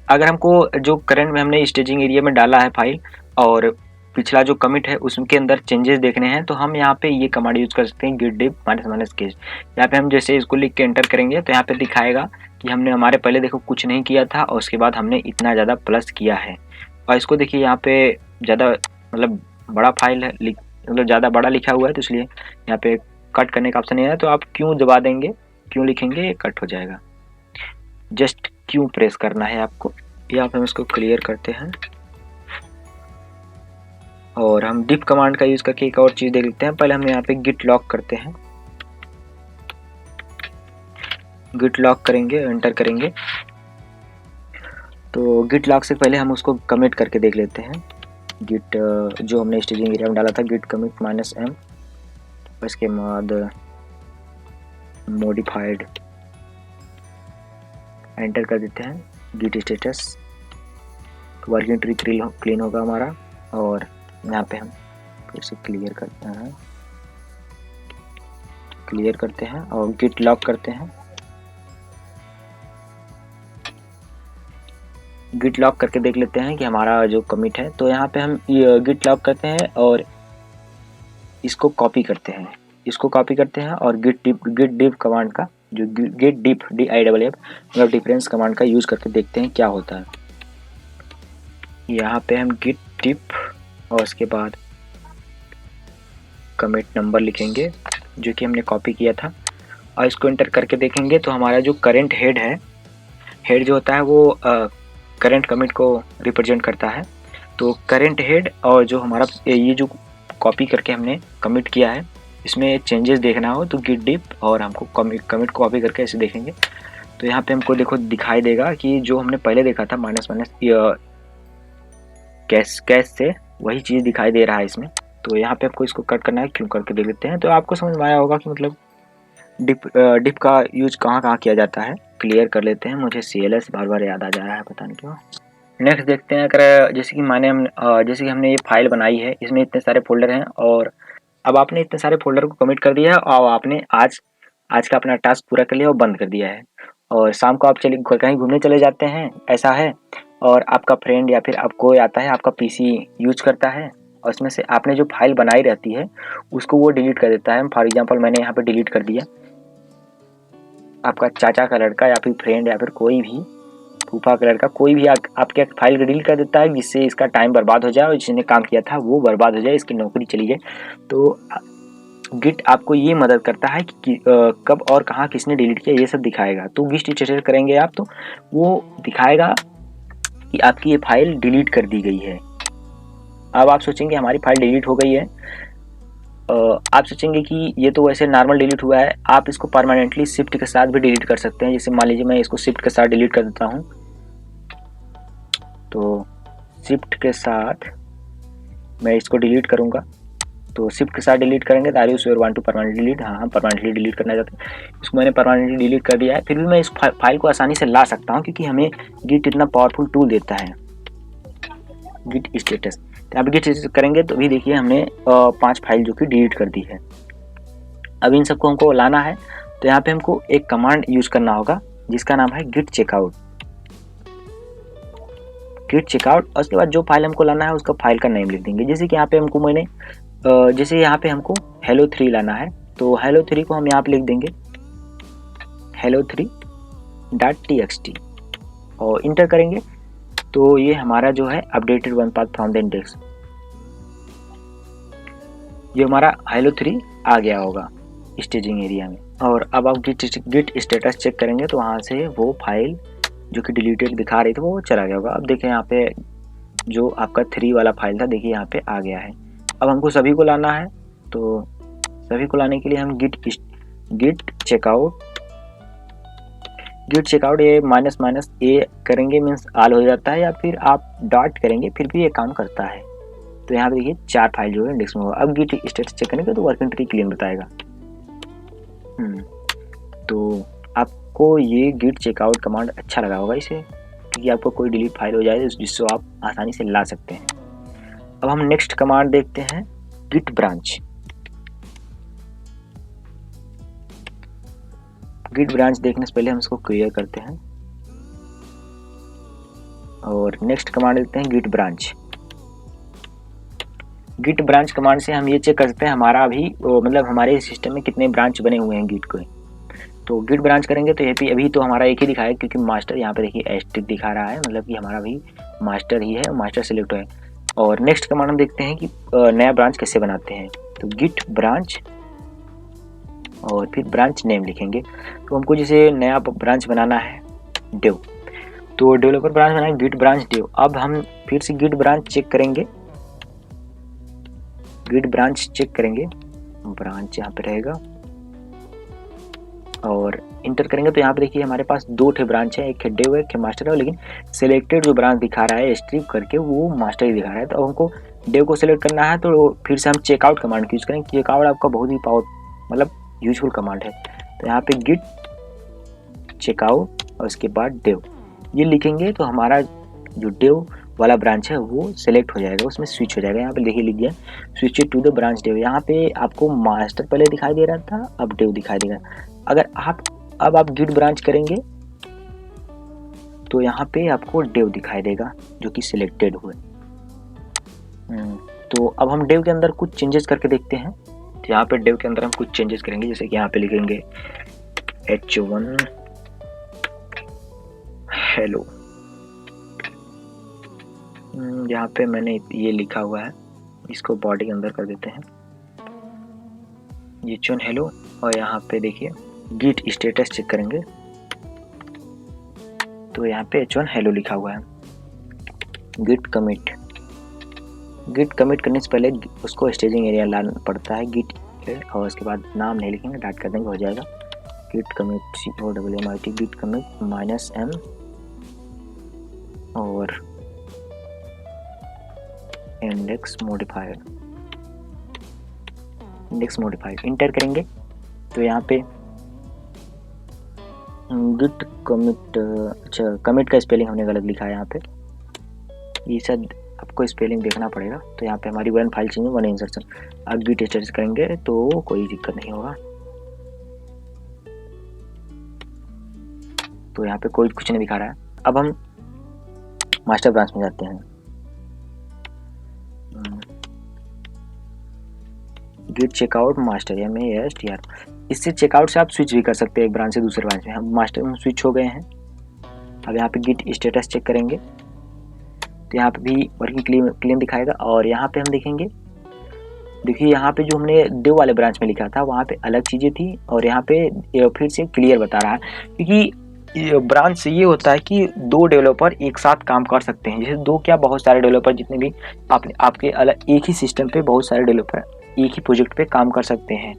अगर हमको जो करंट में हमने स्टेजिंग एरिया में डाला है फाइल और पिछला जो कमिट है उसके अंदर चेंजेस देखने हैं, तो हम यहाँ पे ये कमांड यूज कर सकते हैं git diff -CACH। यहाँ पे हम जैसे इसको लिख के एंटर करेंगे तो यहाँ पे दिखाएगा कि हमने हमारे पहले देखो कुछ नहीं किया था और उसके बाद हमने इतना ज़्यादा प्लस किया है। और इसको देखिए यहाँ पे ज़्यादा मतलब बड़ा फाइल है, मतलब ज़्यादा बड़ा लिखा हुआ है, तो इसलिए यहाँ पे कट करने का ऑप्शन नहीं है। तो आप क्यों दबा देंगे, क्यों लिखेंगे, ये कट हो जाएगा। जस्ट क्यों प्रेस करना है आपको। यहाँ पे हम इसको क्लियर करते हैं और हम डिप कमांड का यूज़ करके एक और चीज़ देख लेते हैं। पहले हम यहाँ पे गिट लॉक करते हैं, गिट लॉक करेंगे, एंटर करेंगे। तो गिट लॉक से पहले हम उसको कमिट करके देख लेते हैं। गिट जो हमने स्टेजिंग एरिया में डाला था गिट कमिट -m, इसके बाद मॉडिफाइड एंटर कर देते हैं। Git status working tree clean होगा हमारा। और यहाँ पे हम फिर से क्लियर करते हैं और गिट लॉक करते हैं। गिट लॉक करके देख लेते हैं कि हमारा जो कमिट है। तो यहाँ पे हम गिट लॉक करते हैं और इसको कॉपी करते हैं और गिट डिफ कमांड का जो गिट डिफ DIFF मतलब डिफरेंस कमांड का यूज़ करके देखते हैं क्या होता है। यहाँ पे हम गिट डिफ और उसके बाद कमिट नंबर लिखेंगे जो कि हमने कॉपी किया था और इसको एंटर करके देखेंगे। तो हमारा जो करंट हेड है, हेड जो होता है वो करंट कमिट को रिप्रेजेंट करता है। तो करंट हेड और जो हमारा ये जो कॉपी करके हमने कमिट किया है इसमें चेंजेस देखना हो तो गिट डिफ और हमको कमिट कॉपी करके ऐसे देखेंगे। तो यहाँ पे हमको देखो दिखाई देगा कि जो हमने पहले देखा था कैश से वही चीज़ दिखाई दे रहा है इसमें। तो यहाँ पे आपको इसको कट करना है, क्यों करके देख लेते हैं। तो आपको समझ में आया होगा कि मतलब डिप का यूज कहाँ किया जाता है। क्लियर कर लेते हैं, मुझे CLS बार बार याद आ जा रहा है, पता नहीं क्यों। नेक्स्ट देखते हैं, अगर जैसे कि हमने ये फाइल बनाई है, इसमें इतने सारे फोल्डर हैं और अब आपने इतने सारे फोल्डर को कमिट कर दिया है और आपने आज का अपना टास्क पूरा कर लिया और बंद कर दिया है। और शाम को आप कहीं घूमने चले जाते हैं, ऐसा है, और आपका फ्रेंड या फिर आप कोई आता है, आपका PC यूज करता है और उसमें से आपने जो फाइल बनाई रहती है उसको वो डिलीट कर देता है। फॉर एग्जांपल मैंने यहाँ पे डिलीट कर दिया, आपका चाचा का लड़का या फिर फ्रेंड या फिर कोई भी फूफा कलर का कोई भी आपके फाइल को डिलीट कर देता है, जिससे इसका टाइम बर्बाद हो जाए और जिसने काम किया था वो बर्बाद हो जाए, इसकी नौकरी चली जाए। तो गिट आपको ये मदद करता है कि कब और कहाँ किसने डिलीट किया ये सब दिखाएगा। तो गिट स्टेटस करेंगे आप तो वो दिखाएगा कि आपकी ये फाइल डिलीट कर दी गई है। अब आप सोचेंगे हमारी फाइल डिलीट हो गई है, आप सोचेंगे कि ये तो वैसे नॉर्मल डिलीट हुआ है, आप इसको परमानेंटली शिफ्ट के साथ भी डिलीट कर सकते हैं। जैसे मान लीजिए मैं इसको शिफ्ट के साथ डिलीट कर देता हूँ, तो शिफ्ट के साथ मैं इसको डिलीट करूँगा। तो शिफ्ट के साथ डिलीट करेंगे तो are you sure want to permanently delete, हाँ हम परमानेंटली डिलीट करना चाहते हैं। इसको मैंने परमानेंटली डिलीट कर दिया है। फिर भी मैं इस फाइल को आसानी से ला सकता हूँ क्योंकि हमें गिट इतना पावरफुल टूल देता है, गिट स्टेटस। तो आप गिट स्टेटस करेंगे तो भी देखिए हमने 5 फाइल जो कि डिलीट कर दी है। अब इन सबको हमको लाना है तो यहाँ पे हमको एक कमांड यूज करना होगा जिसका नाम है गिट चेकआउट। गिट चेकआउट और उसके बाद जो फाइल हमको लाना है उसका फाइल का नेम लिख देंगे। जैसे कि यहाँ पे हमको जैसे यहाँ पे हमको hello3 लाना है तो hello3 को हम यहाँ पे लिख देंगे hello3.txt और इंटर करेंगे तो ये हमारा जो है updated one path from the index, ये हमारा hello3 आ गया होगा स्टेजिंग एरिया में। और अब आप गिट स्टेटस चेक करेंगे तो वहाँ से वो फाइल जो कि डिलीटेड दिखा रही थी वो चला गया होगा। अब देखें यहाँ पे जो आपका 3 वाला फाइल था देखिए यहाँ पे आ गया है। अब हमको सभी को लाना है तो सभी को लाने के लिए हम गिट चेकआउट ये --a करेंगे मीन्स ऑल हो जाता है, या फिर आप डॉट करेंगे फिर भी ये काम करता है। तो यहाँ पे देखिए 4 फाइल जो है इंडेक्स में होगा। अब गिट स्टेटस चेक करेंगे तो वर्किंग ट्री क्लीन बताएगा। तो आपको ये गिट चेकआउट कमांड अच्छा लगा होगा इसे, क्योंकि आपको कोई डिलीट फाइल हो जाए जिससे आप आसानी से ला सकते हैं। अब हम नेक्स्ट कमांड देखते हैं गिट ब्रांच। गिट ब्रांच देखने से पहले हम इसको क्लियर करते हैं और नेक्स्ट कमांड देखते हैं git branch. Git branch command से हम ये चेक कर सकते हैं हमारा अभी मतलब हमारे सिस्टम में कितने ब्रांच बने हुए हैं गिट के। तो गिट ब्रांच करेंगे तो ये अभी तो हमारा एक ही दिखाया क्योंकि मास्टर यहाँ पे देखिए एस्ट्रिक दिखा रहा है, मतलब कि हमारा भी मास्टर ही है, मास्टर सिलेक्ट है। और नेक्स्ट कमांड हम देखते हैं कि नया ब्रांच कैसे बनाते हैं। तो गिट ब्रांच और फिर ब्रांच नेम लिखेंगे। तो हमको जैसे नया ब्रांच बनाना है डेव, तो डेवलपर ब्रांच बनाएंगे गिट ब्रांच डेव। अब हम फिर से गिट ब्रांच चेक करेंगे, ब्रांच यहाँ पे रहेगा और इंटर करेंगे तो यहाँ पे देखिए हमारे पास 2 ठे ब्रांच है, एक है डेव एक है मास्टर है, लेकिन सिलेक्टेड जो ब्रांच दिखा रहा है स्ट्रिप करके वो मास्टर ही दिखा रहा है। तो हमको डेव को सिलेक्ट करना है तो फिर से हम चेकआउट कमांड यूज करेंगे। चेकआउट आपका बहुत ही मतलब यूजफुल कमांड है। तो यहाँ पे गिट चेकआउट और उसके बाद डेव ये लिखेंगे तो हमारा जो डेव वाला ब्रांच है वो सिलेक्ट हो जाएगा, उसमें स्विच हो जाएगा। यहाँ पे देखिए लिख दिया switch to the branch dev. यहाँ पे आपको मास्टर पहले दिखाई दे रहा था, अब डेव दिखाई देगा। अगर आप गिट ब्रांच करेंगे तो यहाँ पे आपको डेव दिखाई देगा जो कि सिलेक्टेड हुए। तो अब हम डेव के अंदर कुछ चेंजेस करके देखते हैं। तो यहाँ पे डेव के अंदर हम कुछ चेंजेस करेंगे, जैसे कि यहाँ पे लिखेंगे h1 हेलो। यहाँ पे मैंने ये लिखा हुआ है, इसको बॉडी के अंदर कर देते हैं h1 हेलो। और यहाँ पे देखिए गिट स्टेटस चेक करेंगे तो यहाँ पे h1 हेलो लिखा हुआ है। गिट कमिट करने से पहले उसको स्टेजिंग एरिया लाना पड़ता है गिट, और उसके बाद नाम नहीं लिखेंगे, डाट कर देंगे हो जाएगा। Git commit COMMIT git commit -m और इंडेक्स मॉडिफायर इंटर करेंगे तो यहाँ पे गिट कमिट, अच्छा कमिट का स्पेलिंग हमने गलत लिखा है यहाँ पे, ये सब आपको स्पेलिंग देखना पड़ेगा। तो यहाँ पे हमारी 1 फाइल चेंज 1 इंसर्शन। अब गिट स्टेटस करेंगे तो कोई दिक्कत नहीं होगा। तो यहाँ पे कोई कुछ नहीं दिखा रहा है। अब हम मास्टर ब्रांच में जाते हैं। गिट चेकआउट मास्टर MASTR, इससे चेकआउट से आप स्विच भी कर सकते हैं एक ब्रांच से दूसरे ब्रांच में। हम मास्टर में स्विच हो गए हैं अब यहाँ पे गिट स्टेटस चेक करेंगे तो यहाँ पे भी वर्किंग क्लीन दिखाएगा। और यहाँ पे हम देखेंगे, देखिए यहाँ पे जो हमने डिव वाले ब्रांच में लिखा था वहाँ पे अलग चीज़ें थी और यहाँ पे फिर से क्लियर बता रहा है, क्योंकि ब्रांच से ये होता है कि 2 डेवलपर एक साथ काम कर सकते हैं। जैसे 2 क्या, बहुत सारे डेवलपर, जितने भी आपके अलग एक ही सिस्टम पे बहुत सारे डेवलपर एक ही प्रोजेक्ट पे काम कर सकते हैं।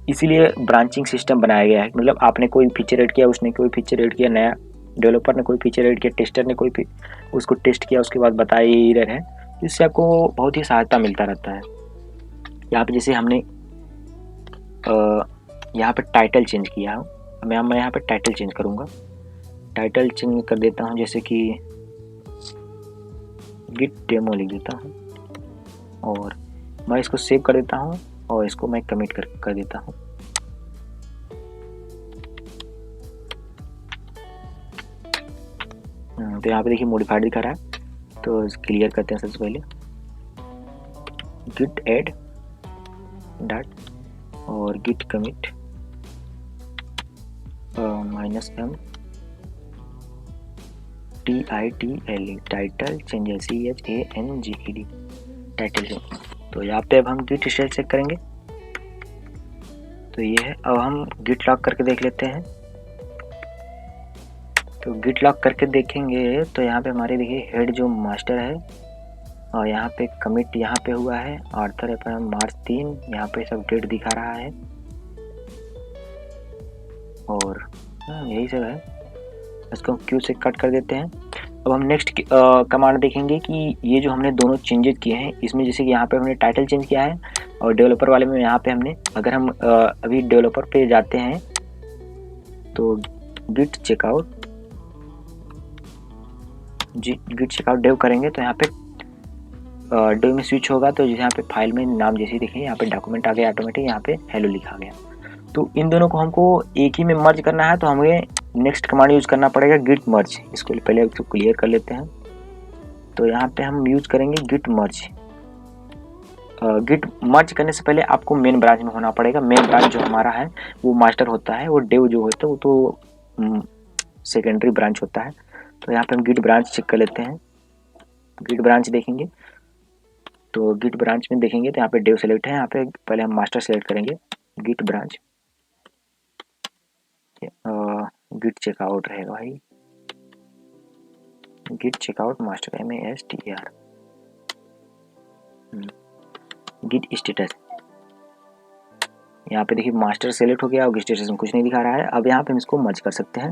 इसीलिए ब्रांचिंग सिस्टम बनाया गया है। मतलब आपने कोई फीचर ऐड किया, उसने कोई फीचर ऐड किया, नया डेवलपर ने कोई फीचर ऐड किया, टेस्टर ने कोई उसको टेस्ट किया, उसके बाद बताया ये एरर है। इससे आपको बहुत ही सहायता मिलता रहता है। यहाँ पे जैसे हमने यहाँ पे टाइटल चेंज किया है, मैं यहाँ पे टाइटल चेंज करूँगा। टाइटल चेंज कर देता हूँ, जैसे कि गिट डेमो लिख देता हूँ और मैं इसको सेव कर देता हूँ और इसको मैं कमिट कर देता हूँ। तो यहाँ पे देखिए मॉडिफाइड दिखा रहा है, तो क्लियर करते हैं सबसे पहले गिट ऐड डॉट और git commit -m TITLE title changes CHANGED title. तो यहाँ पे अब हम गिट स्टेटस चेक करेंगे तो ये है। अब हम गिट लॉक करके देख लेते हैं। तो गिट लॉक करके देखेंगे तो यहाँ पे हमारे देखिए हेड जो मास्टर है और यहाँ पे कमिट यहाँ पे हुआ है, आर्थर है मार्च 3, यहाँ पे सब डेट दिखा रहा है और यही सब है। इसको क्यू से कट कर देते हैं। अब हम नेक्स्ट कमांड देखेंगे कि ये जो हमने दोनों चेंजेस किए हैं इसमें, जैसे कि यहाँ पे हमने टाइटल चेंज किया है और डेवलपर वाले में यहाँ पे हमने, अगर हम अभी डेवलपर पे जाते हैं तो गिट चेकआउट डेव करेंगे तो यहाँ पे डेव में स्विच होगा। तो यहाँ पे फाइल में नाम जैसे देखिए यहाँ पे डॉक्यूमेंट आ गया ऑटोमेटिक, यहाँ पे हेलो लिखा गया। तो इन दोनों को हमको एक ही में मर्ज करना है, तो हमें नेक्स्ट कमांड यूज करना पड़ेगा गिट मर्ज। इसको पहले इसको क्लियर कर लेते हैं। तो यहाँ पे हम यूज करेंगे गिट मर्ज। गिट मर्ज करने से पहले आपको मेन ब्रांच में होना पड़ेगा। मेन ब्रांच जो हमारा है वो मास्टर होता है, वो डेव जो होता है वो तो सेकेंडरी ब्रांच होता है। तो यहाँ पे हम गिट ब्रांच चेक कर लेते हैं। गिट ब्रांच देखेंगे तो गिट ब्रांच में देखेंगे तो यहाँ पे डेव सेलेक्ट है। यहाँ पे पहले हम मास्टर सेलेक्ट करेंगे, गिट ब्रांच, गिट चेकआउट रहेगा भाई, git checkout master MASTER, git status. यहाँ पे देखिए मास्टर सेलेक्ट हो गया और स्टेटस में कुछ नहीं दिखा रहा है। अब यहाँ पे हम इसको मर्ज कर सकते हैं।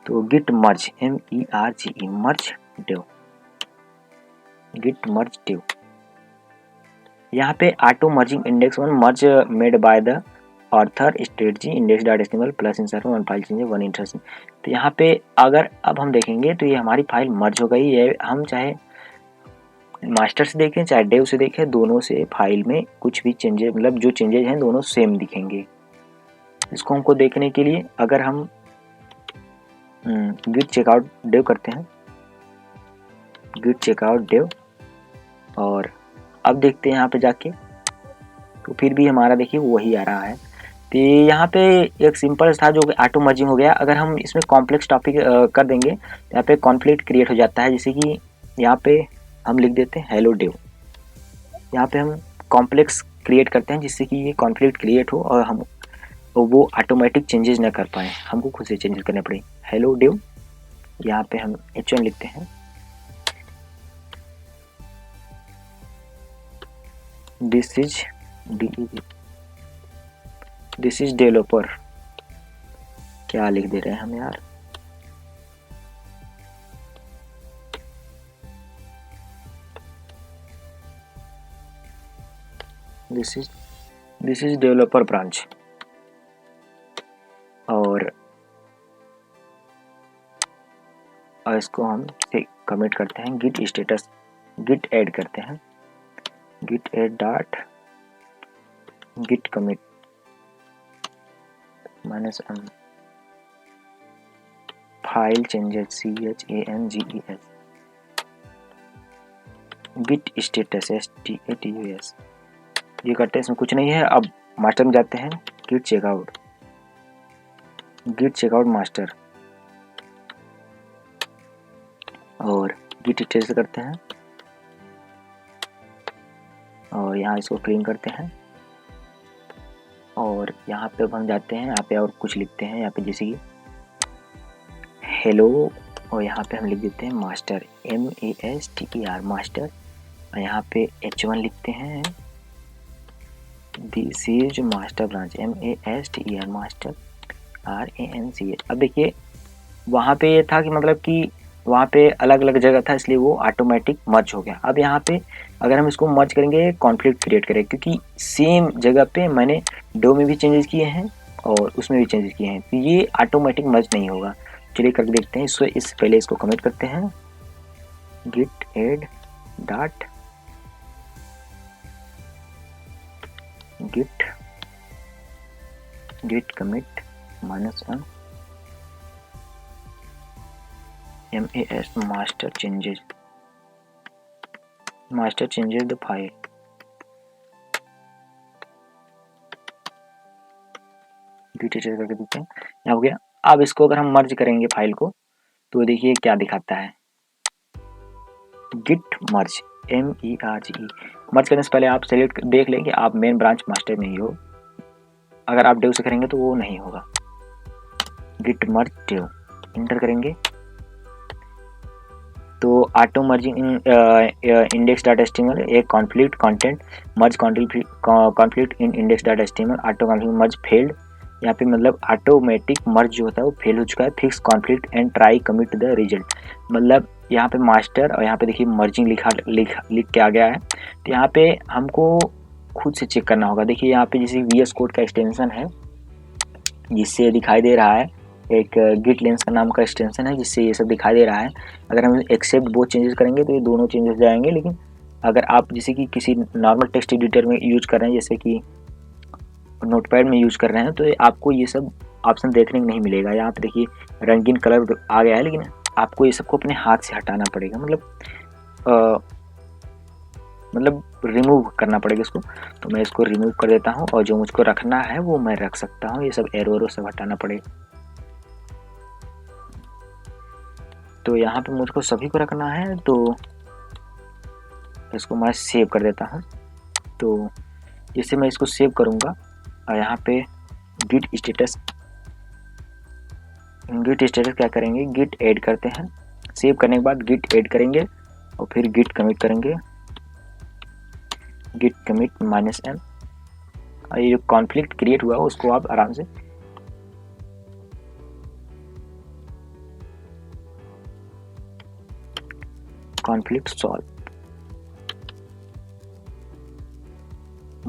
तो git merge MERGE merge dev, git merge dev. यहाँ पे auto merging index 1 merge made by the ort strategy index dot HTML plus insert one file change one interesting. तो यहाँ पे अगर अब हम देखेंगे तो ये हमारी फाइल मर्ज हो गई है। हम चाहे मास्टर से देखें चाहे डेव से देखें, दोनों से फाइल में कुछ भी चेंजेस, मतलब जो चेंजेस हैं दोनों सेम दिखेंगे। इसको हमको देखने के लिए अगर हम गिट चेकआउट डेव करते हैं, गिट चेकआउट डेव, और अब देखते हैं यहाँ पे जाके तो फिर भी हमारा देखिए वही आ रहा है। तो यहाँ पे एक सिंपल था जो ऑटो मर्जिंग हो गया। अगर हम इसमें कॉम्प्लेक्स टॉपिक कर देंगे तो यहाँ पे कॉन्फ्लिक्ट क्रिएट हो जाता है। जैसे कि यहाँ पे हम लिख देते हैं हेलो डेव, यहाँ पे हम कॉम्प्लेक्स क्रिएट करते हैं जिससे कि ये कॉन्फ्लिक्ट क्रिएट हो और हम वो ऑटोमेटिक चेंजेस ना कर पाए, हमको खुद से चेंजेस करने पड़े। हेलो डेव, यहाँ पे हम H1 लिखते हैं, दिस इज डेवलपर। क्या लिख दे रहे हैं हम यार, दिस इज डेवलपर ब्रांच। और इसको हम कमिट करते हैं, गिट स्टेटस, गिट ऐड करते हैं, git add dot git commit -m file changes CHANGES git status STATUS। ये करते हैं, इसमें कुछ नहीं है। अब मास्टर में जाते हैं, गिट चेकआउट मास्टर, और गिट स्टेटस करते हैं और यहाँ इसको क्लीन करते हैं और यहाँ पे अब हम जाते हैं, यहाँ पे और कुछ लिखते हैं, यहाँ पे जैसे कि हेलो और यहाँ पे हम लिख देते हैं मास्टर MASTER मास्टर और यहाँ पे H1 लिखते हैं, this is master branch MASTER master RANCH। अब देखिए वहाँ पे ये था कि मतलब कि वहाँ पे अलग अलग जगह था इसलिए वो ऑटोमेटिक मर्ज हो गया। अब यहाँ पे अगर हम इसको मर्ज करेंगे कॉन्फ्लिक्ट क्रिएट करेंगे, क्योंकि सेम जगह पे मैंने डो में भी चेंजेस किए हैं और उसमें भी चेंजेस किए हैं, तो ये ऑटोमेटिक मर्ज नहीं होगा। चलिए करके देखते हैं। इस पहले इसको कमिट करते हैं, git add dot git commit -1 MAS master changes the file। git add करके देखते हैं, यहाँ हो गया। अब इसको अगर हम मर्ज करेंगे फाइल को तो देखिए क्या दिखाता है, गिट मर्ज MERGE। मर्ज करने से पहले आप सेलेक्ट देख लें कि आप मेन ब्रांच मास्टर में ही हो, अगर आप डेव से करेंगे तो वो नहीं होगा। गिट मर्ज डेव इंटर करेंगे तो auto merging index dot HTML एक conflict content merge conflict in index dot HTML auto conflict merge failed. यहाँ पे मतलब ऑटोमेटिक मर्ज जो होता है वो फेल हो चुका है। Fix conflict and try commit the result, मतलब यहाँ पे मास्टर और यहाँ पे देखिए मर्जिंग लिख के आ गया है। तो यहाँ पे हमको खुद से चेक करना होगा। देखिए यहाँ पे जैसे VS कोड का एक्सटेंशन है जिससे दिखाई दे रहा है, एक गिट लेंस का नाम का एक्सटेंशन है जिससे ये सब दिखाई दे रहा है। अगर हम एक्सेप्ट वो चेंजेस करेंगे तो ये दोनों चेंजेस जाएंगे, लेकिन अगर आप जैसे कि किसी नॉर्मल टेक्स्ट एडिटर में यूज कर रहे हैं, जैसे कि नोटपैड में यूज कर रहे हैं, तो आपको ये सब ऑप्शन देखने को नहीं मिलेगा। यहाँ पे देखिए रंगीन कलर आ गया है, लेकिन आपको ये सबको अपने हाथ से हटाना पड़ेगा, मतलब रिमूव करना पड़ेगा इसको। तो मैं इसको रिमूव कर देता हूँ और जो मुझको रखना है वो मैं रख सकता हूँ। ये सब एरो सब हटाना पड़ेगा, तो यहाँ पे मुझको सभी को रखना है, तो इसको मैं सेव कर देता हूँ। तो जैसे मैं इसको सेव करूँगा और यहाँ पे गिट स्टेटस क्या करेंगे, गिट ऐड करते हैं। सेव करने के बाद गिट ऐड करेंगे और फिर गिट कमिट करेंगे, गिट कमिट -m। और ये जो कॉन्फ्लिक्ट क्रिएट हुआ उसको आप आराम से कॉन्फ्लिक्ट सॉल्व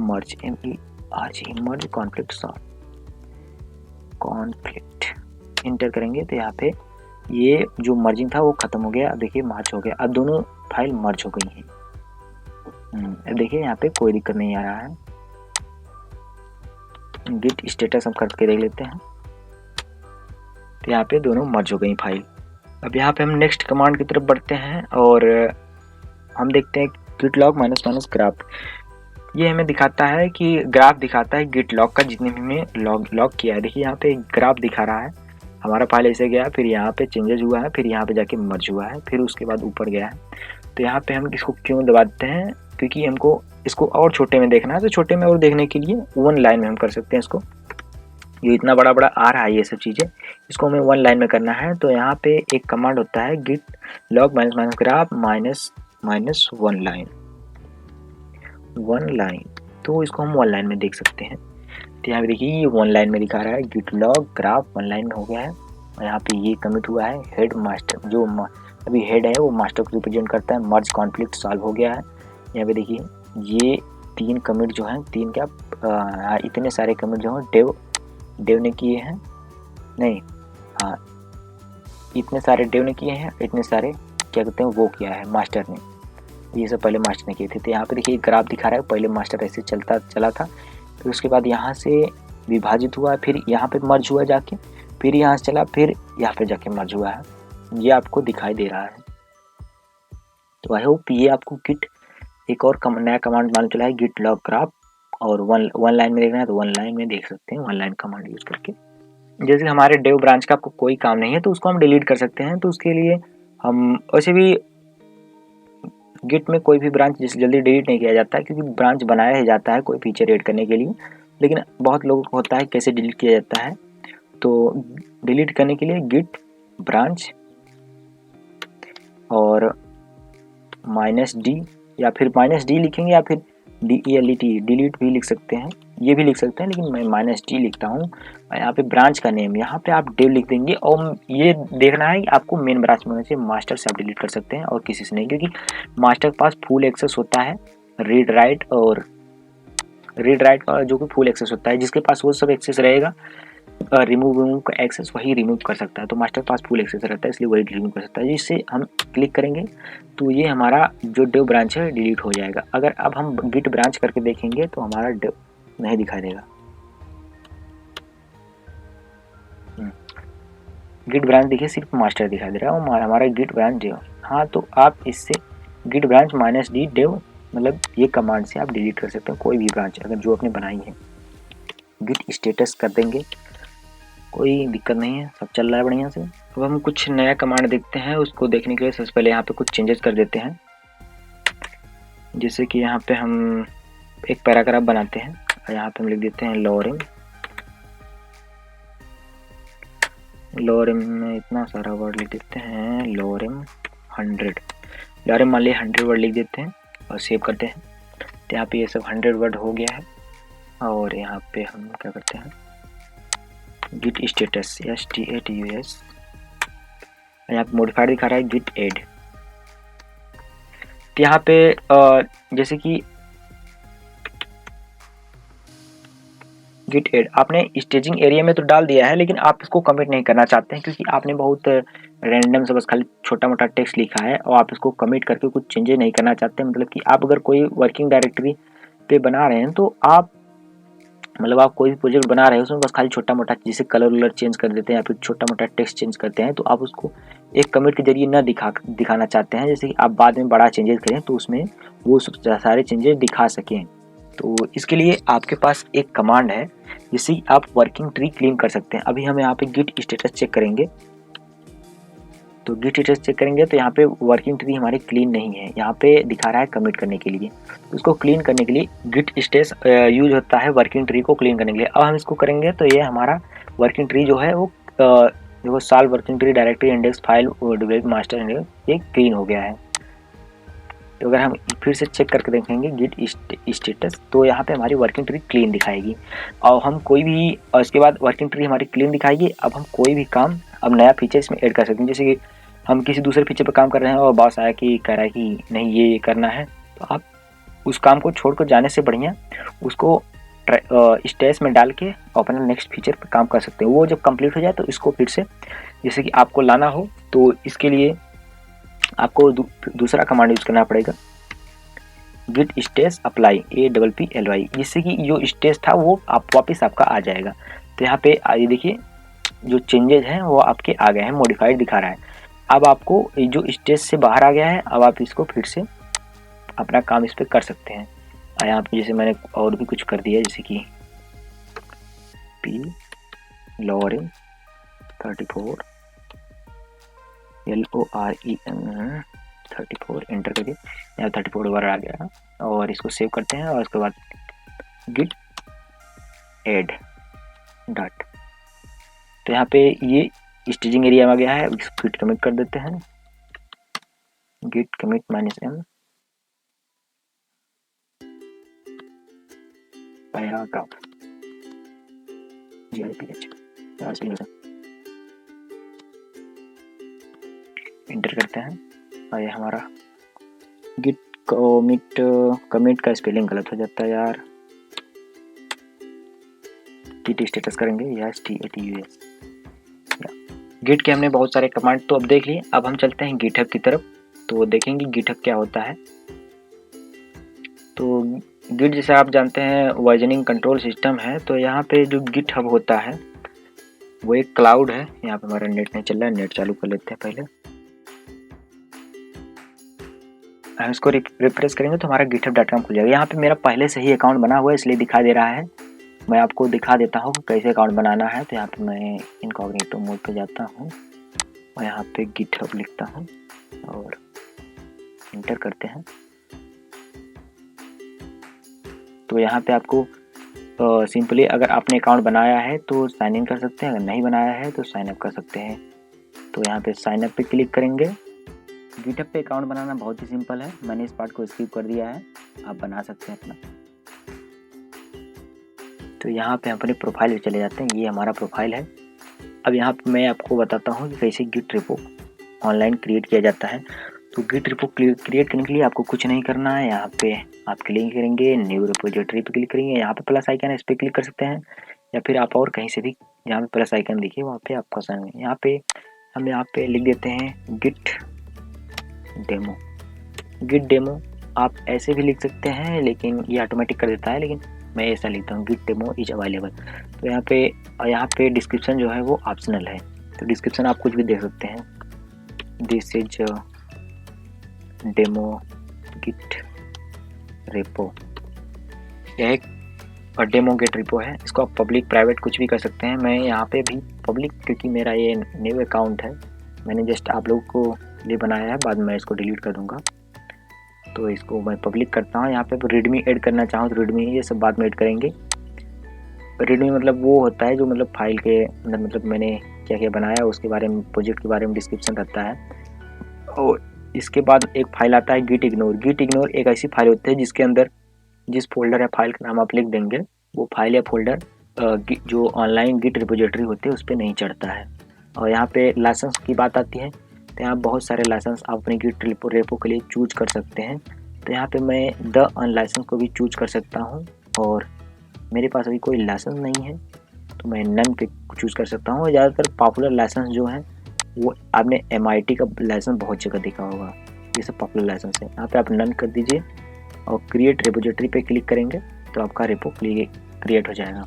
मर्ज MERGE मर्ज कॉन्फ्लिक्ट सॉल्व कॉन्फ्लिक्ट इंटर करेंगे तो यहाँ पे ये जो मर्जिंग था वो खत्म हो गया। अब देखिए मर्ज हो गया, अब दोनों फाइल मर्ज हो गई हैं। अब देखिए यहाँ पे कोई दिक्कत नहीं आ रहा है। गिट स्टेटस हम करके देख लेते हैं, तो यहाँ पे दोनों मर्ज हो गई फाइल। अब यहाँ पे हम नेक्स्ट कमांड की तरफ बढ़ते हैं और हम देखते हैं गिट लॉग -- ग्राफ। ये हमें दिखाता है कि ग्राफ दिखाता है गिट लॉग का, जितने भी हमने लॉग किया है। देखिए यहाँ पे ग्राफ दिखा रहा है, हमारा फाइल ऐसे गया, फिर यहाँ पे चेंजेस हुआ है, फिर यहाँ पे जाके मर्ज हुआ है, फिर उसके बाद ऊपर गया है। तो यहाँ पे हम इसको क्यों दबाते हैं, क्योंकि हमको इसको और छोटे में देखना है। तो छोटे में और देखने के लिए 1 लाइन में हम कर सकते हैं इसको। ये इतना बड़ा बड़ा आ रहा है ये सब चीज़ें, इसको हमें 1 लाइन में करना है। तो यहाँ पे एक कमांड होता है गिट लॉग -- ग्राफ -1 लाइन, तो इसको हम 1 लाइन में देख सकते हैं। तो यहाँ पे देखिए ये 1 लाइन में दिखा रहा है, गिट लॉग ग्राफ 1 लाइन में हो गया है। और यहाँ पे ये कमिट हुआ है, हेड मास्टर जो अभी हेड है वो मास्टर को रिप्रेजेंट करता है। मर्ज कॉन्फ्लिक्ट सॉल्व हो गया है। यहाँ पे देखिए ये 3 कमिट जो हैं, 3 क्या इतने सारे कमिट जो हैं डेव ने किए हैं, नहीं हाँ इतने सारे डेव ने किए हैं, इतने सारे क्या कहते हैं वो किया है मास्टर ने। ये सब पहले मास्टर ने किए थे। तो यहाँ पे देखिए ग्राफ दिखा रहा है, पहले मास्टर ऐसे चला था, फिर उसके बाद यहाँ से विभाजित हुआ, फिर यहाँ पे मर्ज हुआ जाके, फिर यहाँ से चला, फिर यहाँ पे जाके मर्ज हुआ है। ये आपको दिखाई दे रहा है। तो आई होप ये आपको गिट एक और नया कमांड मालूम चला है, गिट लॉग ग्राफ। और 1 लाइन में देखना है तो 1 लाइन में देख सकते हैं, 1 लाइन कमांड यूज करके। जैसे हमारे डेव ब्रांच का आपको कोई काम नहीं है तो उसको हम डिलीट कर सकते हैं। तो उसके लिए हम वैसे भी गिट में कोई भी ब्रांच जैसे जल्दी डिलीट नहीं किया जाता है, क्योंकि ब्रांच बनाया ही जाता है कोई फीचर ऐड करने के लिए। लेकिन बहुत लोगों को होता है कैसे डिलीट किया जाता है। तो डिलीट करने के लिए गिट ब्रांच और -d, या फिर -d लिखेंगे, या फिर DELET डिलीट भी लिख सकते हैं, ये भी लिख सकते हैं, लेकिन मैं -d लिखता हूँ। यहाँ पे ब्रांच का नेम, यहाँ पे आप dev लिख देंगे, और ये देखना है कि आपको मेन ब्रांच में होना चाहिए। मास्टर से आप डिलीट कर सकते हैं और किसी से नहीं, क्योंकि मास्टर के पास फुल एक्सेस होता है रीड राइट का जो कि फुल एक्सेस होता है। जिसके पास वो सब एक्सेस रहेगा, रिमूव का एक्सेस, वही रिमूव कर सकता है। तो मास्टर के पास फुल एक्सेस रहता है, इसलिए वही रिमूव कर सकता है। जिससे हम क्लिक करेंगे तो ये हमारा जो dev ब्रांच है डिलीट हो जाएगा। अगर अब हम गिट ब्रांच करके देखेंगे तो हमारा dev नहीं दिखाई देगा। गिट ब्रांच देखिए सिर्फ मास्टर दिखाई दे रहा है, और हमारा गिट ब्रांच dev। हाँ, तो आप इससे गिट ब्रांच -d dev, मतलब ये कमांड से आप डिलीट कर सकते हैं कोई भी ब्रांच अगर जो आपने बनाई है। गिट स्टेटस कर देंगे, कोई दिक्कत नहीं है, सब चल रहा है बढ़िया से। अब हम कुछ नया कमांड देखते हैं। उसको देखने के लिए सबसे पहले यहाँ पे कुछ चेंजेस कर देते हैं। जैसे कि यहाँ पे हम एक पैराग्राफ बनाते हैं, और यहाँ पे हम लिख देते हैं लोरेम में इतना सारा वर्ड लिख देते हैं, लोरेम 100, लोरेम मान लिया 100 वर्ड लिख देते हैं और सेव करते हैं। तो यहाँ पे ये सब 100 वर्ड हो गया है। और यहाँ पे हम क्या करते हैं, गिट स्टेटस STATUS, यहाँ पे मॉडिफाइड दिखा रहा है गिट एड। तो यहाँ पे जैसे कि गिट एड आपने स्टेजिंग एरिया में तो डाल दिया है, लेकिन आप इसको कमिट नहीं करना चाहते हैं, क्योंकि आपने बहुत रैंडम से बस खाली छोटा मोटा टेक्स्ट लिखा है, और आप इसको कमिट करके कुछ चेंजेस नहीं करना चाहते। मतलब कि आप अगर कोई वर्किंग डायरेक्टरी पे बना रहे हैं, तो आप मतलब आप कोई भी प्रोजेक्ट बना रहे हैं उसमें बस खाली छोटा मोटा जैसे कलर वलर चेंज कर देते हैं, या फिर छोटा मोटा टेक्स्ट चेंज करते हैं, तो आप उसको एक कमिट के जरिए न दिखाना चाहते हैं। जैसे कि आप बाद में बड़ा चेंजेस करें तो उसमें वो सारे चेंजेस दिखा सकें। तो इसके लिए आपके पास एक कमांड है जिससे आप वर्किंग ट्री क्लीन कर सकते हैं। अभी हम यहाँ पे गिट स्टेटस चेक करेंगे, तो गिट स्टेटस चेक करेंगे तो यहाँ पे वर्किंग ट्री हमारी क्लीन नहीं है, यहाँ पे दिखा रहा है कमिट करने के लिए। तो इसको क्लीन करने के लिए गिट स्टेटस यूज होता है वर्किंग ट्री को क्लीन करने के लिए। अब हम इसको करेंगे तो ये हमारा वर्किंग ट्री जो है वो देखो solve working tree directory index file develop master index, ये क्लीन हो गया है। तो अगर हम फिर से चेक करके देखेंगे गिट स्टेटस, तो यहाँ पे हमारी वर्किंग ट्री क्लीन दिखाएगी। और हम कोई भी, और इसके बाद वर्किंग ट्री हमारी क्लीन दिखाएगी। अब हम कोई भी काम, अब नया फीचर इसमें ऐड कर सकते हैं। जैसे कि हम किसी दूसरे फीचर पर काम कर रहे हैं और बॉस आया कि कह रहा है कि नहीं ये करना है, तो आप उस काम को छोड़कर जाने से बढ़िया उसको स्टेज में डाल के अपना नेक्स्ट फीचर पर काम कर सकते हैं। वो जब कंप्लीट हो जाए तो इसको फिर से जैसे कि आपको लाना हो, तो इसके लिए आपको दूसरा कमांड यूज करना पड़ेगा, गिट स्टेज अप्लाई APPLY, जिससे कि जो स्टेज था वो आप वापस आपका आ जाएगा। तो यहाँ पे आइए देखिए जो चेंजेज हैं वो आपके आ गए हैं, मॉडिफाइड दिखा रहा है। अब आपको जो स्टेज से बाहर आ गया है, अब आप इसको फिर से अपना काम इस पर कर सकते हैं। यहाँ पे जैसे मैंने और भी कुछ कर दिया, जैसे कि P लोरेम 34 LOREN 34 एंटर करके यहाँ 34 बार आ गया, और इसको सेव करते हैं। और उसके बाद गिट एड डॉट, तो यहाँ पे ये स्टेजिंग एरिया में आ गया है। गिट कमिट कर देते हैं, git commit -m paragraph GIPH enter करते हैं। और ये हमारा गिट कमिट का स्पेलिंग गलत हो जाता है यार, गिट स्टेटस करेंगे या STATUS। गिट के हमने बहुत सारे कमांड तो अब देख लिए। अब हम चलते हैं गिटहब की तरफ, तो देखेंगे गिटहब क्या होता है। तो गिट जैसे आप जानते हैं वर्जनिंग कंट्रोल सिस्टम है, तो यहाँ पे जो गिटहब होता है वो एक क्लाउड है। यहाँ पे हमारा नेट नहीं चल रहा है, नेट चालू कर लेते हैं पहले। हम इसको रिफ्रेश करेंगे तो हमारा github.com खुल जाएगा। यहाँ पे मेरा पहले से ही अकाउंट बना हुआ है इसलिए दिखा दे रहा है। मैं आपको दिखा देता हूँ कैसे अकाउंट बनाना है। तो यहाँ पे मैं इनकॉग्निटो मोड पे जाता हूँ और यहाँ पे गिटहब लिखता हूँ। और इंटर करते हैं। तो यहाँ पे आपको सिंपली अगर आपने अकाउंट बनाया है तो साइन इन कर सकते हैं, अगर नहीं बनाया है तो साइन अप कर सकते हैं। तो यहाँ पे साइन अप पे क्लिक करेंगे। गिटहब पे अकाउंट बनाना बहुत ही सिंपल है, मैंने इस पार्ट को स्किप कर दिया है, आप बना सकते हैं अपना। तो यहाँ पे अपने प्रोफाइल पे चले जाते हैं, ये हमारा प्रोफाइल है। अब यहाँ पे मैं आपको बताता हूँ कि कैसे गिट रिपो ऑनलाइन क्रिएट किया जाता है। तो गिट रिपो क्रिएट करने के लिए आपको कुछ नहीं करना है, यहाँ पे आप क्लिक करेंगे, न्यू रिपोजिटरी पे क्लिक करेंगे, यहाँ पे प्लस आइकन है, इस पर क्लिक कर सकते हैं, या फिर आप और कहीं से भी जहाँ पे प्लस आइकन दिखे वहाँ पे आपका साइन है। यहाँ पे हम यहाँ पे लिख देते हैं गिट डेमो। गिट डेमो आप ऐसे भी लिख सकते हैं, लेकिन ये ऑटोमेटिक कर देता है, लेकिन मैं ऐसा लिखता हूँ गिट डेमो इज अवेलेबल। तो यहाँ पे डिस्क्रिप्शन जो है वो ऑप्शनल है, तो डिस्क्रिप्शन आप कुछ भी दे सकते हैं, this is demo git repo. यह एक डेमो गिट रिपो है, इसको आप पब्लिक प्राइवेट कुछ भी कर सकते हैं। मैं यहाँ पे भी पब्लिक, क्योंकि मेरा ये न्यू अकाउंट है, मैंने जस्ट आप लोग को लिए बनाया है, बाद में मैं इसको डिलीट कर दूँगा। तो इसको मैं पब्लिक करता हूँ। यहाँ पे रीडमी ऐड करना चाहूँ तो रीडमी, ये सब बाद में ऐड करेंगे। रीडमी मतलब वो होता है जो मतलब फाइल के अंदर मतलब मैंने क्या क्या बनाया उसके बारे में, प्रोजेक्ट के बारे में डिस्क्रिप्शन रहता है। और इसके बाद एक फाइल आता है गिट इग्नोर। गिट इग्नोर एक ऐसी फाइल होती है जिसके अंदर जिस फोल्डर या फाइल का नाम आप लिख देंगे, वो फाइल या फोल्डर जो ऑनलाइन गिट रिपोजिटरी होते हैं उस पर नहीं चढ़ता है। और यहाँ पे लाइसेंस की बात आती है, तो यहाँ बहुत सारे लाइसेंस आप अपने गिट रेपो के लिए चूज कर सकते हैं। तो यहाँ पे मैं द अनलाइसेंस को भी चूज कर सकता हूँ, और मेरे पास अभी कोई लाइसेंस नहीं है तो मैं नन पे चूज कर सकता हूँ। ज़्यादातर पॉपुलर लाइसेंस जो है वो आपने MIT का लाइसेंस बहुत जगह देखा होगा, ये सब पॉपुलर लाइसेंस है। यहाँ पे आप नन कर दीजिए और क्रिएट रिपोजिटरी पे क्लिक करेंगे तो आपका रेपो क्रिएट हो जाएगा।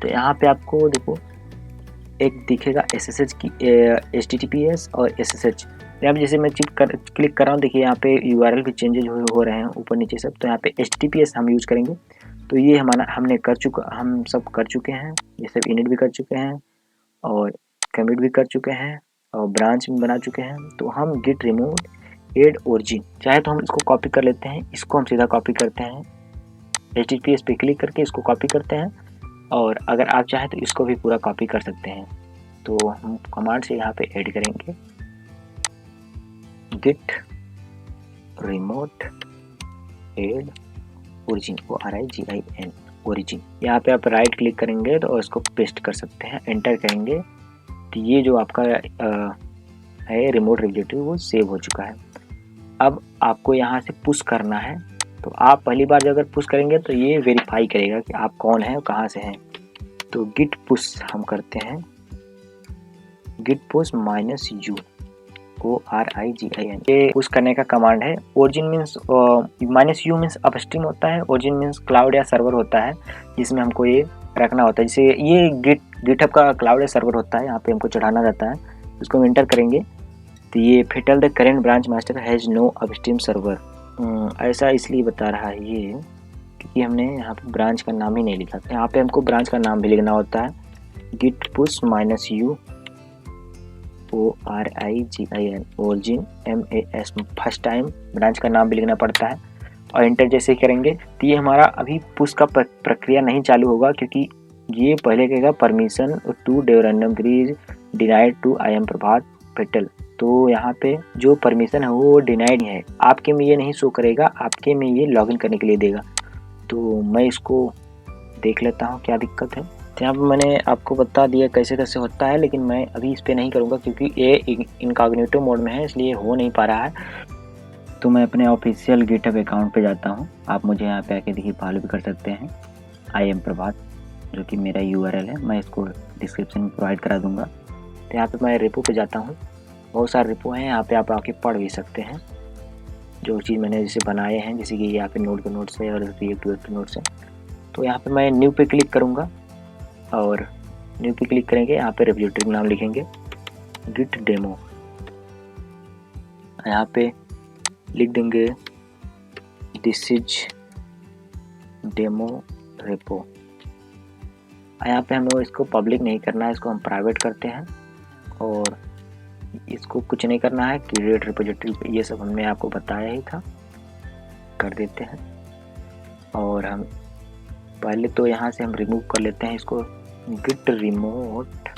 तो यहाँ पे आपको देखो एक दिखेगा SSH की HTTPS और SSH। यहाँ पे जैसे मैं क्लिक कर रहा हूँ, देखिए यहाँ पे URL भी चेंजेज हो रहे हैं ऊपर नीचे सब। तो यहाँ पे HTTPS हम यूज़ करेंगे। तो ये हम सब कर चुके हैं, ये सब इनिट भी कर चुके हैं और कमिट भी कर चुके हैं और ब्रांच भी बना चुके हैं। तो हम गिट रिमूव एड ओरिजिन, चाहे तो हम इसको कॉपी कर लेते हैं, इसको हम सीधा कॉपी करते हैं, HTTPS पे क्लिक करके इसको कॉपी करते हैं, और अगर आप चाहें तो इसको भी पूरा कॉपी कर सकते हैं। तो हम कमांड से यहाँ पे ऐड करेंगे git remote add origin, ORIGIN origin. यहाँ पे आप राइट क्लिक करेंगे तो इसको पेस्ट कर सकते हैं, एंटर करेंगे तो ये जो आपका है रिमोट रिपोजिटरी वो सेव हो चुका है। अब आपको यहाँ से पुश करना है, तो आप पहली बार जब अगर पुश करेंगे तो ये वेरीफाई करेगा कि आप कौन हैं और कहाँ से हैं। तो गिट पुश हम करते हैं, गिट पुश -u ORIGIN, ये पुश करने का कमांड है। Origin means -u means upstream होता है, ओरिजिन मीन्स क्लाउड या सर्वर होता है जिसमें हमको ये रखना होता है। जैसे ये गिटहब का क्लाउड या सर्वर होता है, यहाँ पे हमको चढ़ाना रहता है, उसको हम एंटर करेंगे तो ये fatal the current branch master has no upstream server. ऐसा इसलिए बता रहा है ये क्योंकि हमने यहाँ पे ब्रांच का नाम ही नहीं लिखा था। यहाँ पे हमको ब्रांच का नाम भी लिखना होता है, git push -u ORIGIN origin MAS, first time branch का नाम भी लिखना पड़ता है। और इंटर जैसे ही करेंगे तो ये हमारा अभी पुश का प्रक्रिया नहीं चालू होगा, क्योंकि ये पहले कहेगा परमिशन टू रैंडम ग्रीज denied to IM Prabhat Patel. तो यहाँ पे जो परमिशन है वो डिनाइड है, आपके में ये नहीं शो करेगा, आपके में ये लॉगिन करने के लिए देगा। तो मैं इसको देख लेता हूँ क्या दिक्कत है। तो यहाँ पे मैंने आपको बता दिया कैसे कैसे होता है, लेकिन मैं अभी इस पर नहीं करूँगा क्योंकि ये इनकॉग्निटो मोड में है, इसलिए हो नहीं पा रहा है। तो मैं अपने ऑफिशियल गिटहब अकाउंट पे जाता हूँ, आप मुझे यहाँ पे आके देखिए फॉलो भी कर सकते हैं, IM प्रभात जो कि मेरा URL है, मैं इसको डिस्क्रिप्शन में प्रोवाइड करा दूँगा। तो यहाँ पे मैं रेपो पे जाता हूँ, बहुत सारे रेपो हैं, यहाँ पे आप आके पढ़ भी सकते हैं जो चीज़ मैंने जैसे बनाए हैं, जैसे कि यहाँ पे नोड के नोट्स है और रिएक्ट के नोट्स है। तो यहाँ पे मैं न्यू पे क्लिक करूँगा और न्यू पे क्लिक करेंगे, यहाँ पे रिपोजिटरी नाम लिखेंगे गिट डेमो, यहाँ पे लिख देंगे दिस इज डेमो रेपो। यहाँ पे हमें इसको पब्लिक नहीं करना है, इसको हम प्राइवेट करते हैं और इसको कुछ नहीं करना है, क्रिएट रिपोजिटरी ये सब हमने आपको बताया ही था, कर देते हैं। और हम पहले तो यहाँ से हम रिमूव कर लेते हैं इसको, git remote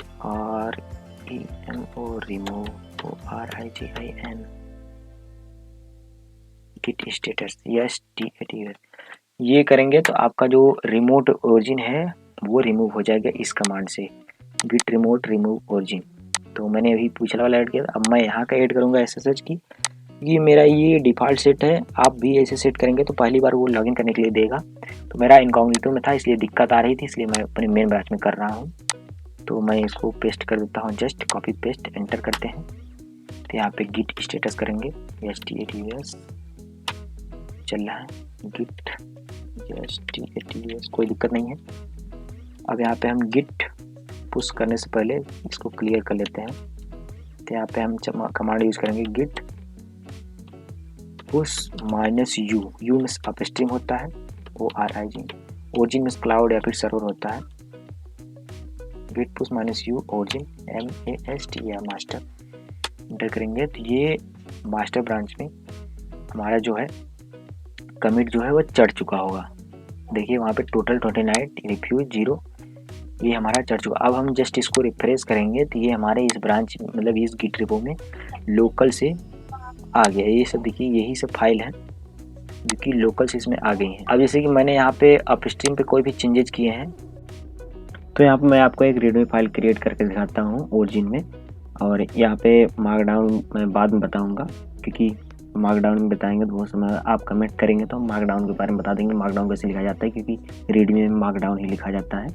REMO remove RIGIN git status STATUS ये करेंगे तो आपका जो रिमोट ओरिजिन है वो रिमूव हो जाएगा इस कमांड से, गिट रिमोट रिमूव ओरिजिन। तो मैंने अभी पिछला वाला ऐड किया, अब मैं यहाँ का ऐड करूँगा SSH की, ये मेरा ये डिफ़ॉल्ट सेट है, आप भी ऐसे सेट करेंगे तो पहली बार वो लॉगिन करने के लिए देगा। तो मेरा इनकॉग्निटो में था इसलिए दिक्कत आ रही थी, इसलिए मैं अपने मेन ब्रांच में कर रहा हूँ। तो मैं इसको पेस्ट कर देता हूँ, जस्ट कॉपी पेस्ट एंटर करते हैं। तो यहाँ पे गिट स्टेटस करेंगे STATUS चल रहा है, गिट STATUS कोई दिक्कत नहीं है। अब यहाँ पे हम गिट पुश करने से पहले इसको क्लियर कर लेते हैं। तो यहाँ पे हम कमांड यूज़ करेंगे git push -u, u means upstream होता है, ORIGIN, ओरिजिन मीन्स क्लाउड या फिर सर्वर होता है। Git push -u origin MAST या मास्टर एंटर करेंगे तो ये मास्टर ब्रांच में हमारा जो है कमिट जो है वो चढ़ चुका होगा। देखिए वहाँ पे टोटल 29 रिफ्यूज 0 ये हमारा चढ़ चुका। अब हम जस्ट इसको रिफ्रेश करेंगे तो ये हमारे इस ब्रांच मतलब इस गिट रिपो में लोकल से आ गया। ये सब देखिए यही सब फाइल है जो कि लोकल से इसमें आ गई हैं। अब जैसे कि मैंने यहाँ पे अपस्ट्रीम पे कोई भी चेंजेस किए हैं तो यहाँ पे मैं आपको एक रीडमी फाइल क्रिएट करके दिखाता हूँ ओरिजिन में, और यहाँ पे मार्कडाउन मैं बाद में बताऊँगा, क्योंकि मार्कडाउन में बताएंगे तो बहुत समय आप कमेंट करेंगे तो हम मार्कडाउन के बारे में बता देंगे मार्कडाउन कैसे लिखा जाता है, क्योंकि रीडमी में मार्कडाउन ही लिखा जाता है।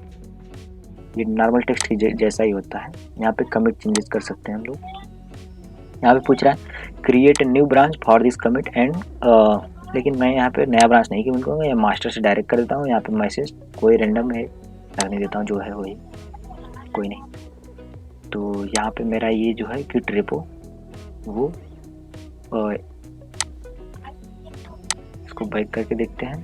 ये नॉर्मल टेक्स्ट की जैसा ही होता है। यहाँ पे कमिट चेंजेस कर सकते हैं हम लोग। यहाँ पे पूछ रहा है create new branch for this commit and, लेकिन मैं यहाँ पे नया ब्रांच नहीं कमिट करूँगा, या मास्टर से डायरेक्ट कर देता हूँ। यहाँ पे मैसेज कोई रैंडम है लगने देता हूँ, जो है वही, कोई नहीं। तो यहाँ पे मेरा ये जो है गिट रिपो वो इसको बैक करके देखते हैं।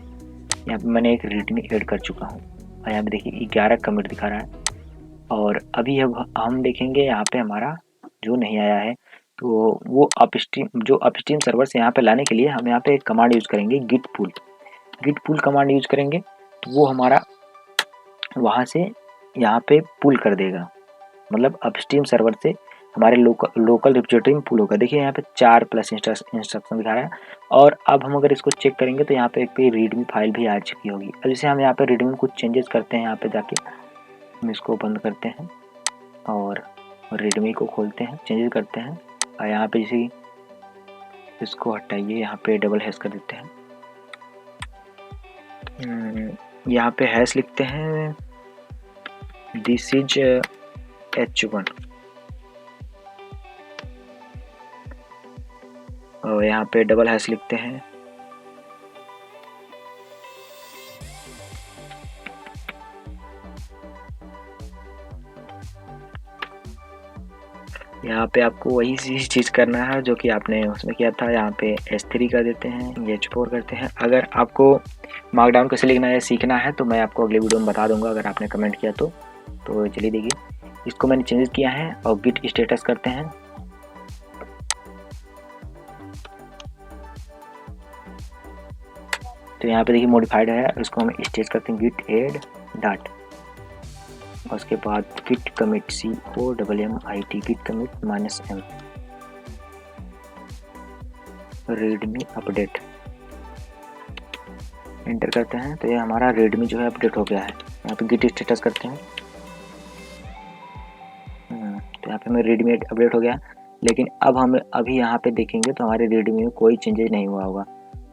यहाँ पे मैंने एक रीडमी ऐड कर चुका हूँ और यहाँ पे देखिए 11 कमिट दिखा रहा है। और अभी अब हम देखेंगे यहाँ पे हमारा जो नहीं आया है, तो वो अपस्ट्रीम सर्वर से यहाँ पे लाने के लिए हम यहाँ पे एक कमांड यूज़ करेंगे गिट पुल कमांड यूज़ करेंगे तो वो हमारा वहाँ से यहाँ पे पुल कर देगा, मतलब अपस्ट्रीम सर्वर से हमारे लोकल रिपोजिटरी में पुल होगा। देखिए यहाँ पे 4+ इंस्ट्रक्शन दिखा रहा है। और अब हम अगर इसको चेक करेंगे तो यहाँ पे एक रीडमी फाइल भी आ चुकी होगी। अब जैसे हम यहाँ पे रीडमी में कुछ चेंजेस करते हैं, यहाँ पे जाके हम इसको बंद करते हैं और रीडमी को खोलते हैं, चेंजेस करते हैं, और यहाँ पे जैसे इसको हटाइए, यहाँ पे डबल हैश कर देते हैं, यहाँ पे हैश लिखते हैं दिस इज H1 और यहाँ पे डबल हैश लिखते हैं यहाँ पे आपको वही चीज़ करना है जो कि आपने उसमें किया था। यहाँ पे S3 कर देते हैं, H4 करते हैं। अगर आपको मार्कडाउन कैसे लिखना है सीखना है तो मैं आपको अगले वीडियो में बता दूंगा अगर आपने कमेंट किया तो चलिए देखिए इसको मैंने चेंजेस किया है और गिट स्टेटस करते हैं। तो यहाँ पे देखिए मॉडिफाइड है, इसको हम स्टेट करते हैं गिट एड डाट, उसके बाद git commit COMMIT git commit -m readme update enter करते हैं। तो ये हमारा रीडमी जो है अपडेट हो गया है। यहाँ पे गिट स्टेटस करते हैं, तो यहाँ पे मेरा रीडमी अपडेट हो गया। लेकिन अब हम अभी यहाँ पे देखेंगे तो हमारे रीडमी में कोई चेंजेस नहीं हुआ होगा।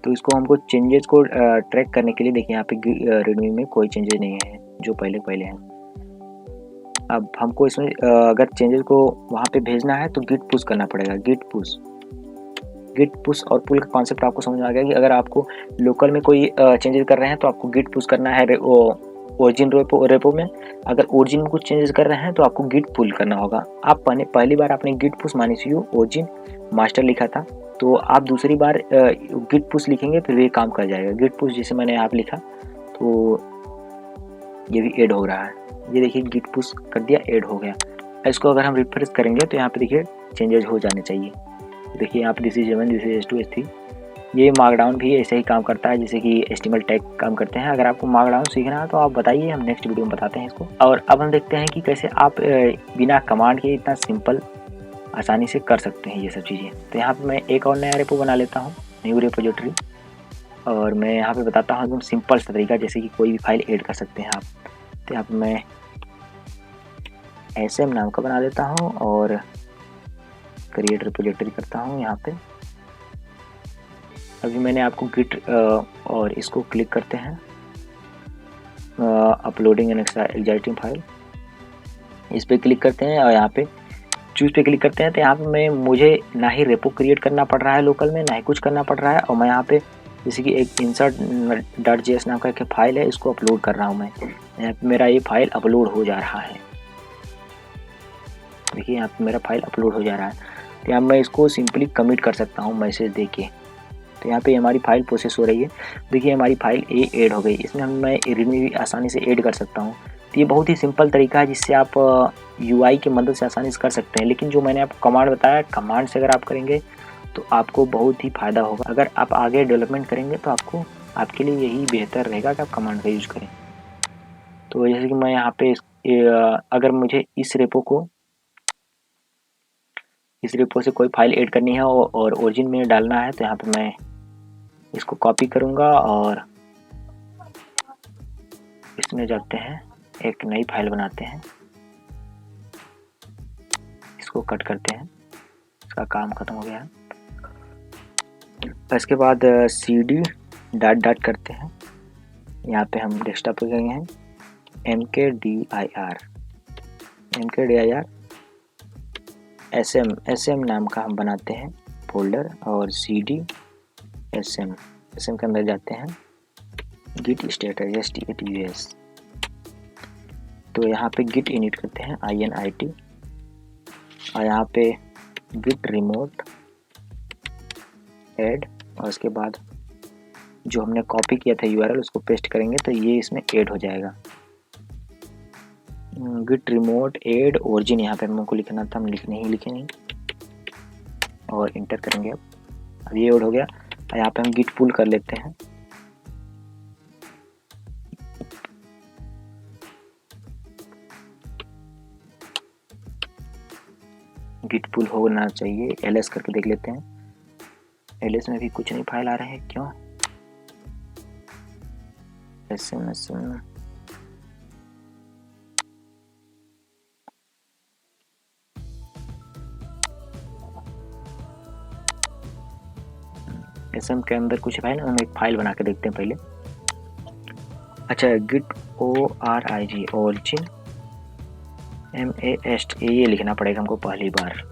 तो इसको हमको चेंजेस को ट्रैक करने के लिए देखिए यहाँ पे रीडमी में कोई चेंजेस नहीं है जो पहले हैं। अब हमको इसमें अगर चेंजेस को वहाँ पे भेजना है तो गिट पुश करना पड़ेगा। गिट पुश और पुल का कॉन्सेप्ट आपको समझ में आ गया कि अगर आपको लोकल में कोई चेंजेस कर रहे हैं तो आपको गिट पुश करना है ओरिजिन रेपो में। अगर ओरिजिन में कुछ चेंजेस कर रहे हैं तो आपको गिट पुल करना होगा। आप पहली बार आपने git push -u origin master लिखा था, तो आप दूसरी बार गिट पुश लिखेंगे फिर ये काम कर जाएगा। गिट पुश जैसे मैंने आप लिखा तो ये भी ऐड हो रहा है। ये देखिए गिट पुश कर दिया, ऐड हो गया। इसको अगर हम रिफ्रेश करेंगे तो यहाँ पे देखिए चेंजेस हो जाने चाहिए। देखिए यहाँ पे this is 1, this is H2 H3। ये मार्कडाउन भी ऐसे ही काम करता है जैसे कि HTML टैग काम करते हैं। अगर आपको मार्कडाउन सीखना है तो आप बताइए, हम नेक्स्ट वीडियो में बताते हैं इसको। और अब हम देखते हैं कि कैसे आप बिना कमांड के इतना सिंपल आसानी से कर सकते हैं ये सब चीज़ें। तो यहाँ पे मैं एक और नया रेपो बना लेता हूँ, न्यू रेपोजिटरी, और मैं यहाँ पे बताता हूँ एकदम सिंपल सा तरीका जैसे कि कोई भी फाइल ऐड कर सकते हैं आप। तो यहाँ पे मैं SM नाम का बना लेता हूँ और क्रिएट रेपोजिटरी करता हूँ यहाँ पे। अभी मैंने आपको गिट और इसको क्लिक करते हैं, अपलोडिंग एन एग्जिस्टिंग फाइल, इस पर क्लिक करते हैं और यहाँ पे चूज पे क्लिक करते हैं। तो यहाँ पे मुझे ना ही रेपो क्रिएट करना पड़ रहा है लोकल में, ना ही कुछ करना पड़ रहा है। और मैं यहाँ पे जैसे कि एक insert.js नाम का एक फाइल है, इसको अपलोड कर रहा हूँ मैं। यहाँ पे मेरा ये फाइल अपलोड हो जा रहा है, देखिए यहाँ पे मेरा फाइल अपलोड हो जा रहा है। तो यहाँ मैं इसको सिंपली कमिट कर सकता हूँ मैसेज दे के। तो यहाँ पे हमारी फाइल प्रोसेस हो रही है, देखिए हमारी फाइल ऐड हो गई। इसमें मैं रीडमी भी आसानी से ऐड कर सकता हूँ। तो ये बहुत ही सिंपल तरीका है जिससे आप UI की मदद से आसानी से कर सकते हैं। लेकिन जो मैंने आपको कमांड बताया, कमांड से अगर आप करेंगे तो आपको बहुत ही फ़ायदा होगा। अगर आप आगे डेवलपमेंट करेंगे तो आपके लिए यही बेहतर रहेगा कि आप कमांड का यूज़ करें। तो जैसे कि मैं यहाँ पे अगर मुझे इस रेपो से कोई फाइल ऐड करनी है और ओरिजिन में डालना है, तो यहाँ पे मैं इसको कॉपी करूँगा और इसमें जाते हैं, एक नई फाइल बनाते हैं, इसको कट करते हैं, इसका काम खत्म हो गया है। इसके बाद CD डॉट करते हैं, यहाँ पे हम डेस्कटॉप पे गए हैं, mkdir SM नाम का हम बनाते हैं फोल्डर, और CD SM के अंदर जाते हैं, git status STATUS। तो यहाँ पे git init करते हैं INIT, और यहाँ पे git remote add, और उसके बाद जो हमने कॉपी किया था URL उसको पेस्ट करेंगे तो ये इसमें ऐड हो जाएगा। git remote add origin यहाँ पे हमको लिखना था, हम लिखे नहीं, और इंटर करेंगे। अब ये ऐड हो गया। यहाँ पे हम git pull कर लेते हैं, git pull होना चाहिए। ls करके देख लेते हैं, ls में भी कुछ नहीं फाइल आ रहे हैं, क्यों? SM के अंदर कुछ फाइल, हम एक फाइल बना के देखते हैं पहले। अच्छा, git origin MAST ये लिखना पड़ेगा हमको पहली बार।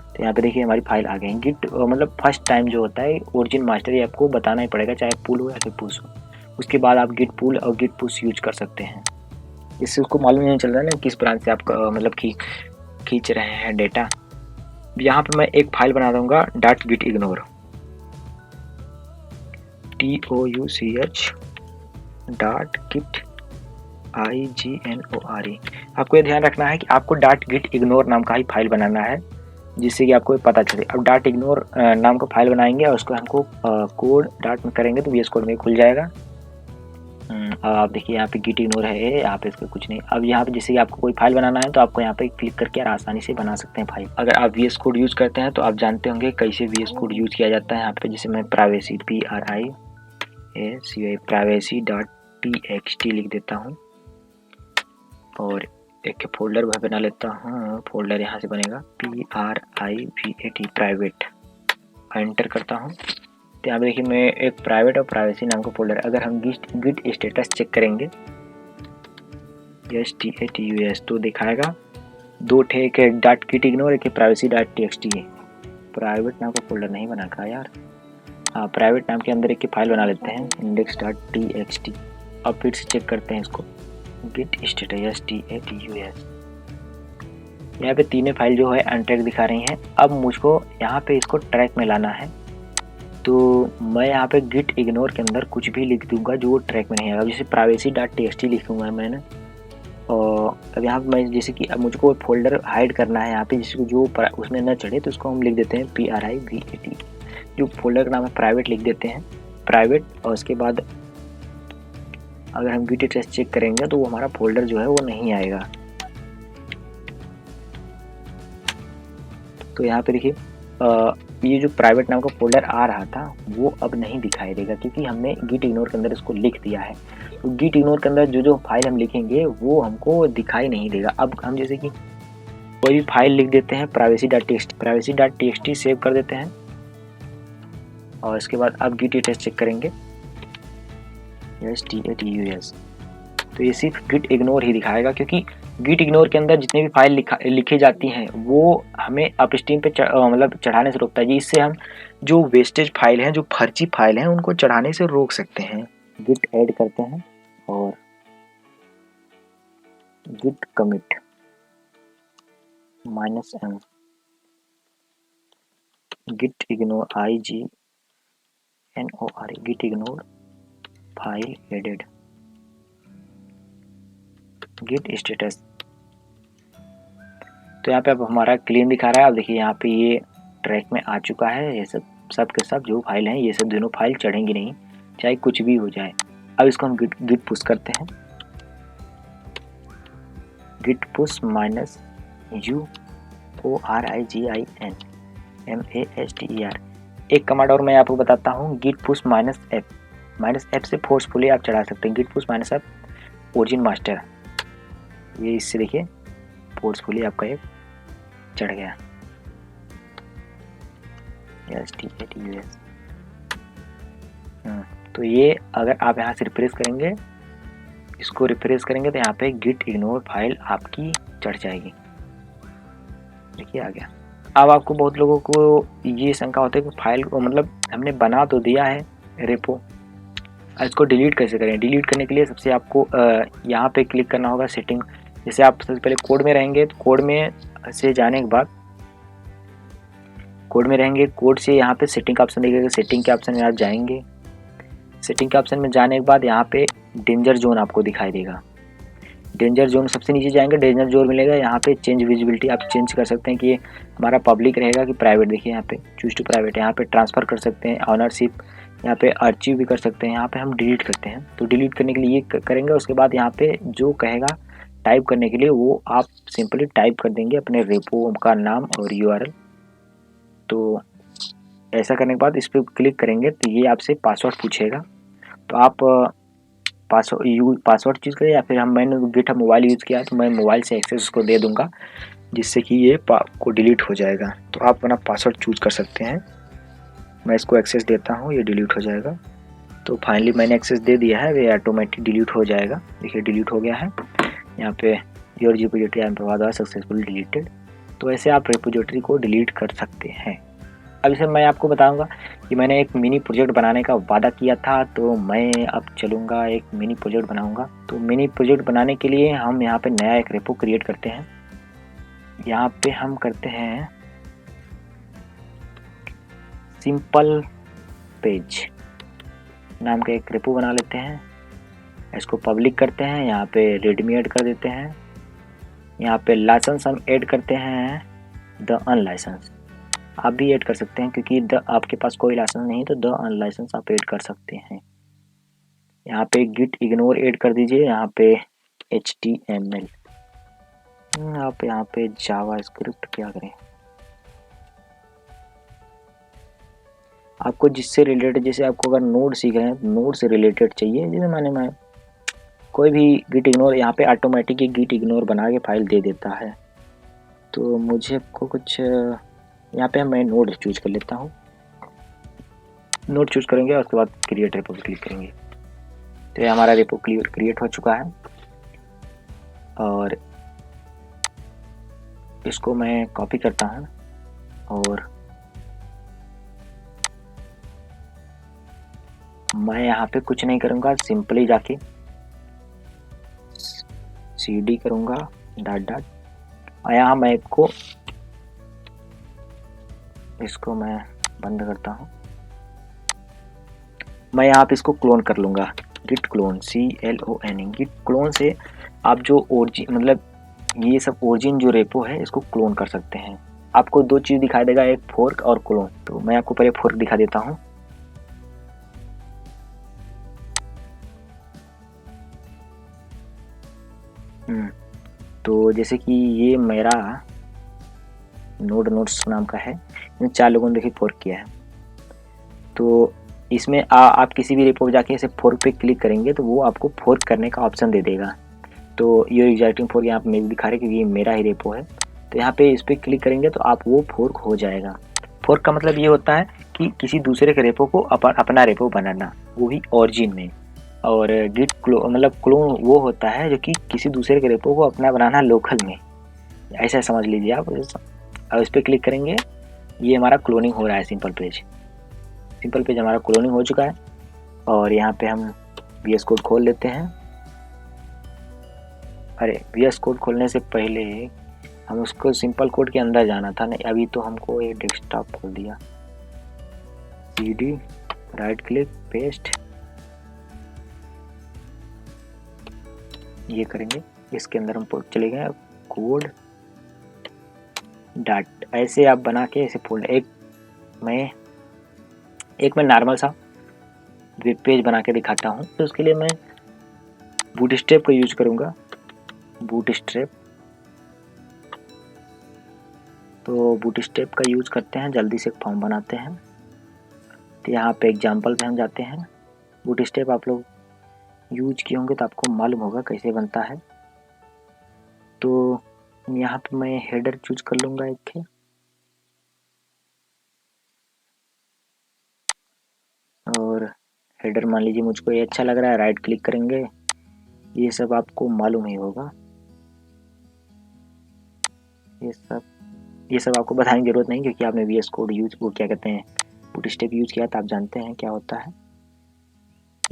तो यहाँ पे देखिए हमारी फाइल आ गई। गिट मतलब फर्स्ट टाइम जो होता है ओरिजिन मास्टर, ये आपको बताना ही पड़ेगा, चाहे पुल हो या फिर पुश हो। उसके बाद आप गिट पुल और गिट पुश यूज कर सकते हैं। इससे उसको मालूम नहीं चल रहा है ना किस ब्रांच से आप मतलब कि खींच रहे हैं डेटा। यहाँ पे मैं एक फाइल बना दूंगा .gitignore .gitignore। आपको ये ध्यान रखना है कि आपको .gitignore नाम का ही फाइल बनाना है, जिससे कि आपको पता चले। अब .ignore नाम का फाइल बनाएंगे और उसको हमको कोड डॉट में करेंगे तो VS कोड में खुल जाएगा। आप देखिए यहाँ पे gitignore है, यहाँ पे इसका कुछ नहीं। अब यहाँ पे जैसे कि आपको कोई फाइल बनाना है तो आपको यहाँ पे क्लिक करके आसानी से बना सकते हैं फाइल। अगर आप VS कोड यूज़ करते हैं तो आप जानते होंगे कैसे VS कोड यूज़ किया जाता है। यहाँ पे जैसे मैं प्राइवेसी privacy.txt लिख देता हूँ और एक फोल्डर वह बना लेता हूँ। फोल्डर यहाँ से बनेगा प्राइवेट, एंटर करता हूँ। तो यहाँ पे देखिए मैं एक प्राइवेट और प्राइवेसी नाम का फोल्डर, अगर हम गिट स्टेटस चेक करेंगे STATUS तो दिखाएगा दो ठे, एक .gitignore एक privacy.txt। प्राइवेट नाम का फोल्डर नहीं बना का यार। हाँ, प्राइवेट नाम के अंदर एक फाइल बना लेते हैं index.txt। अब फिर से चेक करते हैं इसको git status STATUS। यहाँ पे तीनों फाइल जो है अनट्रैक दिखा रही हैं। अब मुझको यहाँ पे इसको ट्रैक में लाना है, तो मैं यहाँ पे गिट इग्नोर के अंदर कुछ भी लिख दूंगा जो ट्रैक में नहीं आएगा। जैसे प्राइवेसी डॉट टीएक्सटी लिखूंगा मैंने, और अब यहाँ पे मैं जैसे कि अब मुझको फोल्डर हाइड करना है यहाँ पे, जिसको जो उसमें न चढ़े तो उसको हम लिख देते हैं PRIVAT। जो फोल्डर का नाम है प्राइवेट लिख देते हैं, प्राइवेट। और उसके बाद अगर हम गिट एक्सेस चेक करेंगे तो वो हमारा फोल्डर जो है वो नहीं आएगा। तो यहाँ पे देखिए ये जो प्राइवेट नाम का फोल्डर आ रहा था वो अब नहीं दिखाई देगा, क्योंकि हमने गिट इग्नोर के अंदर इसको लिख दिया है। तो गिट इग्नोर के अंदर जो जो फाइल हम लिखेंगे वो हमको दिखाई नहीं देगा। अब हम जैसे कि कोई भी फाइल लिख देते हैं प्राइवेसी.txt सेव कर देते हैं, और इसके बाद अब गिट टेस्ट चेक करेंगे STATUS, तो ये सिर्फ गिट इग्नोर ही दिखाएगा, क्योंकि गिट इग्नोर के अंदर जितनी भी फाइल लिखी जाती हैं वो हमें अपस्ट्रीम पे मतलब चढ़ाने से रोकता है। जिससे हम जो वेस्टेज फाइल हैं, जो फर्जी फाइल हैं, उनको चढ़ाने से रोक सकते हैं। गिट ऐड करते हैं और git commit -m git ignore IGNOR git ignore file added git status. तो यहाँ पे अब हमारा क्लीन दिखा रहा है। अब देखिए यहाँ पे ये ट्रैक में आ चुका है। ये सब के सब जो फाइल हैं ये सब दोनों फाइल चढ़ेंगी नहीं, चाहे कुछ भी हो जाए। अब इसको हम गिट पुश करते हैं, गिट पुश -UORIGINMASTER। एक कमांड और मैं आपको बताता हूँ, गिट पुश -F से फोर्सफुली आप चढ़ा सकते हैं। Git push -F origin master, ये इससे देखिए फोर्सफुली आपका एक चढ़ गया STATUS। तो ये अगर आप यहाँ से रिफ्रेश करेंगे, इसको रिफ्रेश करेंगे तो यहाँ पे गिट इग्नोर फाइल आपकी चढ़ जाएगी। देखिए आ गया। अब आपको बहुत लोगों को ये शंका होता है कि फाइल को मतलब हमने बना तो दिया है रेपो, इसको डिलीट कैसे करें। डिलीट करने के लिए सबसे आपको यहाँ पे क्लिक करना होगा सेटिंग। जैसे आप सबसे पहले कोड में रहेंगे तो कोड में से जाने के बाद कोड में रहेंगे, कोड से यहाँ पे सेटिंग का ऑप्शन दिखेगा। सेटिंग के ऑप्शन में आप जाएंगे, सेटिंग के ऑप्शन में जाने के बाद यहाँ पे डेंजर जोन आपको दिखाई देगा। डेंजर जोन सबसे नीचे जाएंगे, डेंजर जोन मिलेगा। यहाँ पे चेंज विजिबिलिटी आप चेंज कर सकते हैं कि ये हमारा पब्लिक रहेगा कि प्राइवेट। देखिए यहाँ पे चूज टू प्राइवेट, यहाँ पे ट्रांसफ़र कर सकते हैं, ऑनरशिप, यहाँ पे अर्चिव भी कर सकते हैं। यहाँ पे हम डिलीट करते हैं, तो डिलीट करने के लिए ये करेंगे। उसके बाद यहाँ पे जो कहेगा टाइप करने के लिए वो आप सिंपली टाइप कर देंगे अपने रेपो का नाम और URL। तो ऐसा करने के बाद इस पर क्लिक करेंगे तो ये आपसे पासवर्ड पूछेगा। तो आप पासवर्ड चूज़ करें, या फिर मैंने गिट मोबाइल यूज़ किया तो मैं मोबाइल से एक्सेस उसको दे दूंगा, जिससे कि ये को डिलीट हो जाएगा। तो आप अपना पासवर्ड चूज़ कर सकते हैं। मैं इसको एक्सेस देता हूँ, ये डिलीट हो जाएगा। तो फाइनली मैंने एक्सेस दे दिया है, ये ऑटोमेटिक डिलीट हो जाएगा। देखिए डिलीट हो गया है। यहाँ पे your repository I successful deleted. तो ऐसे आप रिपोजिटरी को डिलीट कर सकते हैं। अब इसे मैं आपको बताऊंगा कि मैंने एक मिनी प्रोजेक्ट बनाने का वादा किया था, तो मैं अब चलूँगा एक मिनी प्रोजेक्ट बनाऊंगा। तो मिनी प्रोजेक्ट बनाने के लिए हम यहाँ पे नया एक रेपो क्रिएट करते हैं। यहाँ पे हम करते हैं सिंपल पेज नाम का एक रेपो बना लेते हैं। इसको पब्लिक करते हैं, यहाँ पे रेडमी ऐड कर देते हैं। यहाँ पे लाइसेंस हम ऐड करते हैं द अनलाइसेंस। आप भी ऐड कर सकते हैं, क्योंकि आपके पास कोई लाइसेंस नहीं तो द अनलाइसेंस आप ऐड कर सकते हैं। यहाँ पे गिट इग्नोर ऐड कर दीजिए। यहाँ पे HTML, आप यहाँ पे जावा स्क्रिप्ट क्या करें, आपको जिससे रिलेटेड, जैसे आपको अगर नोड सीख रहे हैं तो नोड से रिलेटेड चाहिए। जैसे मैं कोई भी गिट इग्नोर, यहाँ पे ऑटोमेटिक ही गिट इग्नोर बना के फाइल दे देता है। तो मुझे को कुछ यहाँ पे मैं नोड चूज कर लेता हूँ। नोड चूज करेंगे और उसके बाद क्रिएट रेपो पर क्लिक करेंगे। तो ये हमारा रेपो क्रिएट हो चुका है, और इसको मैं कॉपी करता हूँ और मैं यहाँ पे कुछ नहीं करूँगा, सिंपली जाके CD करूँगा डॉट और यहाँ मैं इसको मैं बंद करता हूँ। मैं यहाँ पे इसको क्लोन कर लूँगा, git clone CLON। Git clone से आप जो ओरिजिन मतलब ये सब ओरिजिन जो रेपो है इसको क्लोन कर सकते हैं। आपको दो चीज़ दिखाई देगा, एक फोर्क और क्लोन। तो मैं आपको पहले फोर्क दिखा देता हूँ। तो जैसे कि ये मेरा नोट्स नाम का है, इन 4 लोगों ने देखिए फोर्क किया है। तो इसमें आप किसी भी रेपो पे जाके ऐसे फोर्क पे क्लिक करेंगे तो वो आपको फोर्क करने का ऑप्शन दे देगा। तो ये एग्जैक्टिंग फोर्क यहाँ पे मेरे दिखा रहे हैं क्योंकि ये मेरा ही रेपो है। तो यहाँ पे इस पर क्लिक करेंगे तो आप वो फोर्क हो जाएगा। फोर्क का मतलब ये होता है कि किसी दूसरे के रेपो को अपना रेपो बनाना, वो भी ऑरिजिन में। और गिट मतलब क्लोन वो होता है जो कि किसी दूसरे के रेपो को अपना बनाना लोकल में, ऐसा समझ लीजिए आप। और इस पर क्लिक करेंगे, ये हमारा क्लोनिंग हो रहा है। सिंपल पेज हमारा क्लोनिंग हो चुका है। और यहाँ पे हम VS कोड खोल लेते हैं। अरे VS कोड खोलने से पहले हम उसको सिंपल कोड के अंदर जाना था। नहीं, अभी तो हमको ये डेस्कटॉप खोल दिया। CD राइट क्लिक पेस्ट, ये करेंगे। इसके अंदर हम चले गए कोड डाट, ऐसे आप बना के ऐसे फोल्डर एक मैं नॉर्मल सा वेब पेज बना के दिखाता हूँ। तो उसके लिए मैं बूटस्ट्रैप का यूज करूँगा। बूटस्ट्रैप, तो बूटस्ट्रैप का यूज करते हैं, जल्दी से एक फॉर्म बनाते हैं। तो यहाँ पे एग्जाम्पल पे हम जाते हैं। बूटस्ट्रैप आप लोग यूज किए होंगे तो आपको मालूम होगा कैसे बनता है। तो यहाँ पे मैं हेडर चूज कर लूँगा एक है, और हेडर मान लीजिए मुझको ये अच्छा लग रहा है, राइट क्लिक करेंगे। ये सब आपको मालूम ही होगा, ये सब आपको बताने की जरूरत नहीं क्योंकि आपने VS कोड वो क्या कहते हैं बूटस्ट्रैप यूज किया तो आप जानते हैं क्या होता है।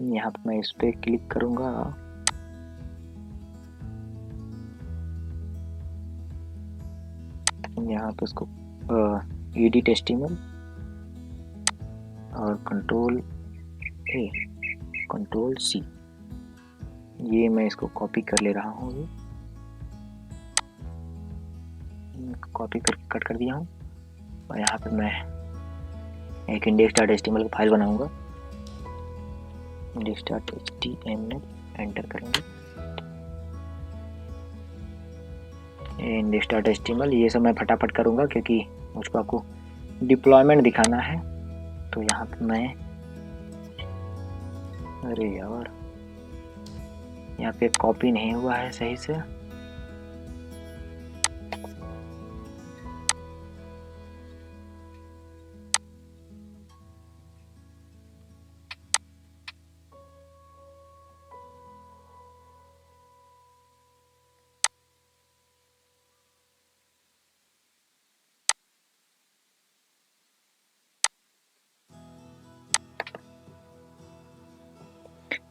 यहाँ पे मैं इस पर क्लिक करूँगा। यहाँ पे उसको एडिट HTML और कंट्रोल C, ये मैं इसको कॉपी कर ले रहा हूँ। कॉपी कर कट कर दिया हूँ। और यहाँ पे मैं एक index.html की फाइल बनाऊंगा। index.html एंटर करेंगे। index.html ये सब मैं फटाफट करूँगा क्योंकि मुझको आपको डिप्लॉयमेंट दिखाना है। तो यहाँ पे मैं, अरे यार यहाँ पे कॉपी नहीं हुआ है सही से।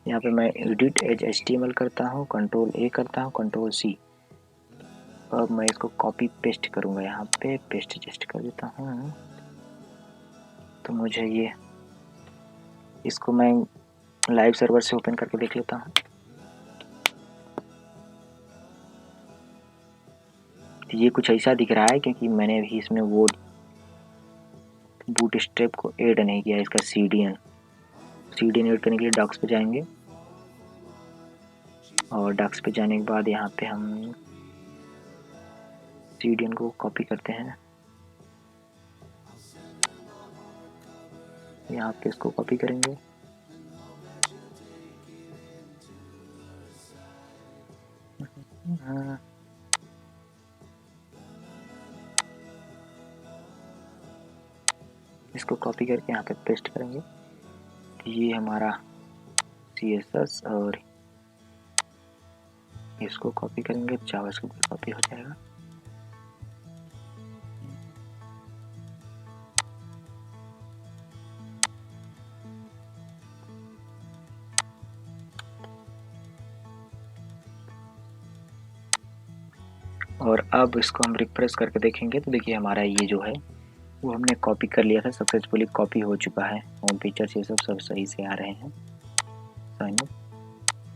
यहाँ पे मैं एडिट एज HTML करता हूँ, कंट्रोल A करता हूँ, कंट्रोल C। अब मैं इसको कॉपी पेस्ट करूँगा, यहाँ पे पेस्ट जस्ट कर देता हूँ। तो मुझे ये, इसको मैं लाइव सर्वर से ओपन करके देख लेता हूँ। ये कुछ ऐसा दिख रहा है क्योंकि मैंने भी इसमें वो बूटस्ट्रैप को ऐड नहीं किया, इसका CDN ऐड करने के लिए डॉक्स पे जाएंगे। और डॉक्स पे जाने के बाद यहाँ पे हम CDN को कॉपी करते हैं। यहाँ पे इसको कॉपी करेंगे। इसको कॉपी करके यहाँ पे पेस्ट करेंगे। ये हमारा CSS, और इसको कॉपी करेंगे, जावास्क्रिप्ट कॉपी हो जाएगा। और अब इसको हम रिफ्रेश करके देखेंगे तो देखिए हमारा ये जो है वो हमने कॉपी कर लिया था, सक्सेसफुली कॉपी हो चुका है। होम फीचर्स ये सब सही से आ रहे हैं। Sign up.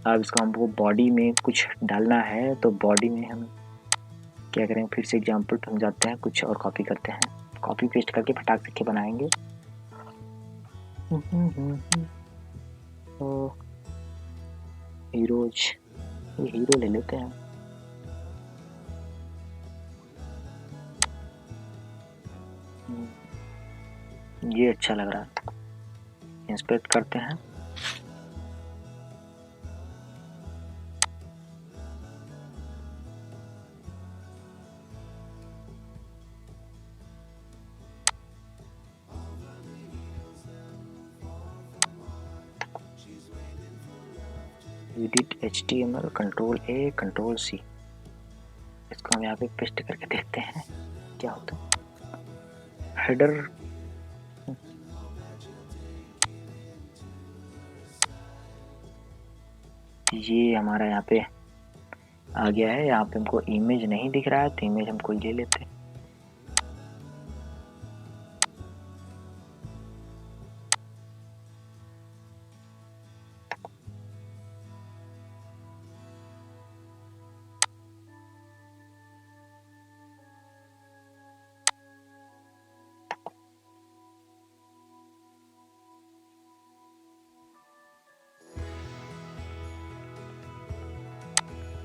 अब इसको हमको बॉडी में कुछ डालना है, तो बॉडी में हम क्या करेंगे, फिर से एग्जाम्पल पर हम जाते हैं, कुछ और कॉपी करते हैं, कॉपी पेस्ट करके फटाक से बनाएंगे। तो हीरोज, ये हीरो ले लेते हैं। ये अच्छा लग रहा है, इंस्पेक्ट करते हैं। Edit HTML, control A, control C। इसको हम यहाँ पे पेस्ट करके देखते हैं क्या होता है। हेडर, ये हमारा यहाँ पे आ गया है। यहाँ पे हमको इमेज नहीं दिख रहा है, तो इमेज हमको ले लेते हैं।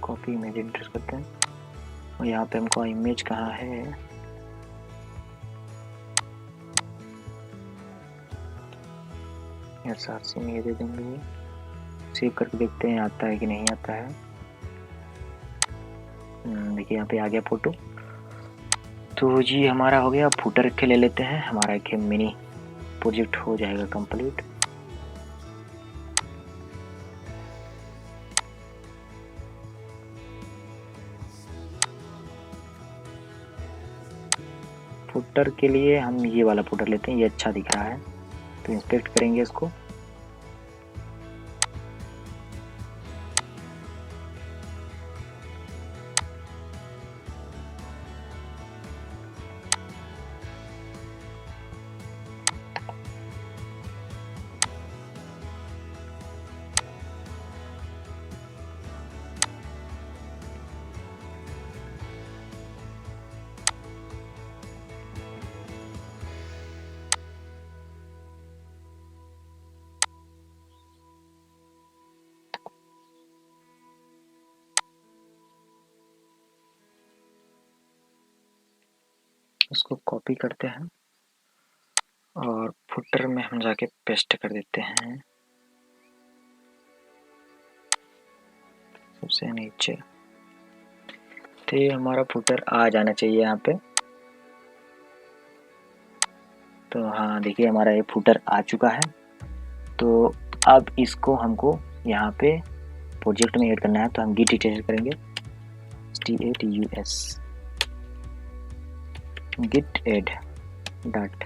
कॉपी इमेज एंटर करते हैं, और यहाँ पे हमको इमेज कहाँ है, SRC में ये दे देंगे। सेव करके देखते हैं आता है कि नहीं आता है। देखिए यहाँ पे आ गया फोटो। तो जी हमारा हो गया। फूटर के ले लेते हैं, हमारा एक मिनी प्रोजेक्ट हो जाएगा कंप्लीट। फुटर के लिए हम ये वाला फुटर लेते हैं, ये अच्छा दिख रहा है, तो इंस्पेक्ट करेंगे इसको। इसको कॉपी करते हैं और फुटर में हम जाके पेस्ट कर देते हैं सबसे नीचे। तो ये हमारा फुटर आ जाना चाहिए यहाँ पे। तो हाँ देखिए हमारा ये फुटर आ चुका है। तो अब इसको हमको यहाँ पे प्रोजेक्ट में ऐड करना है, तो हम git iterate करेंगे, status git add dot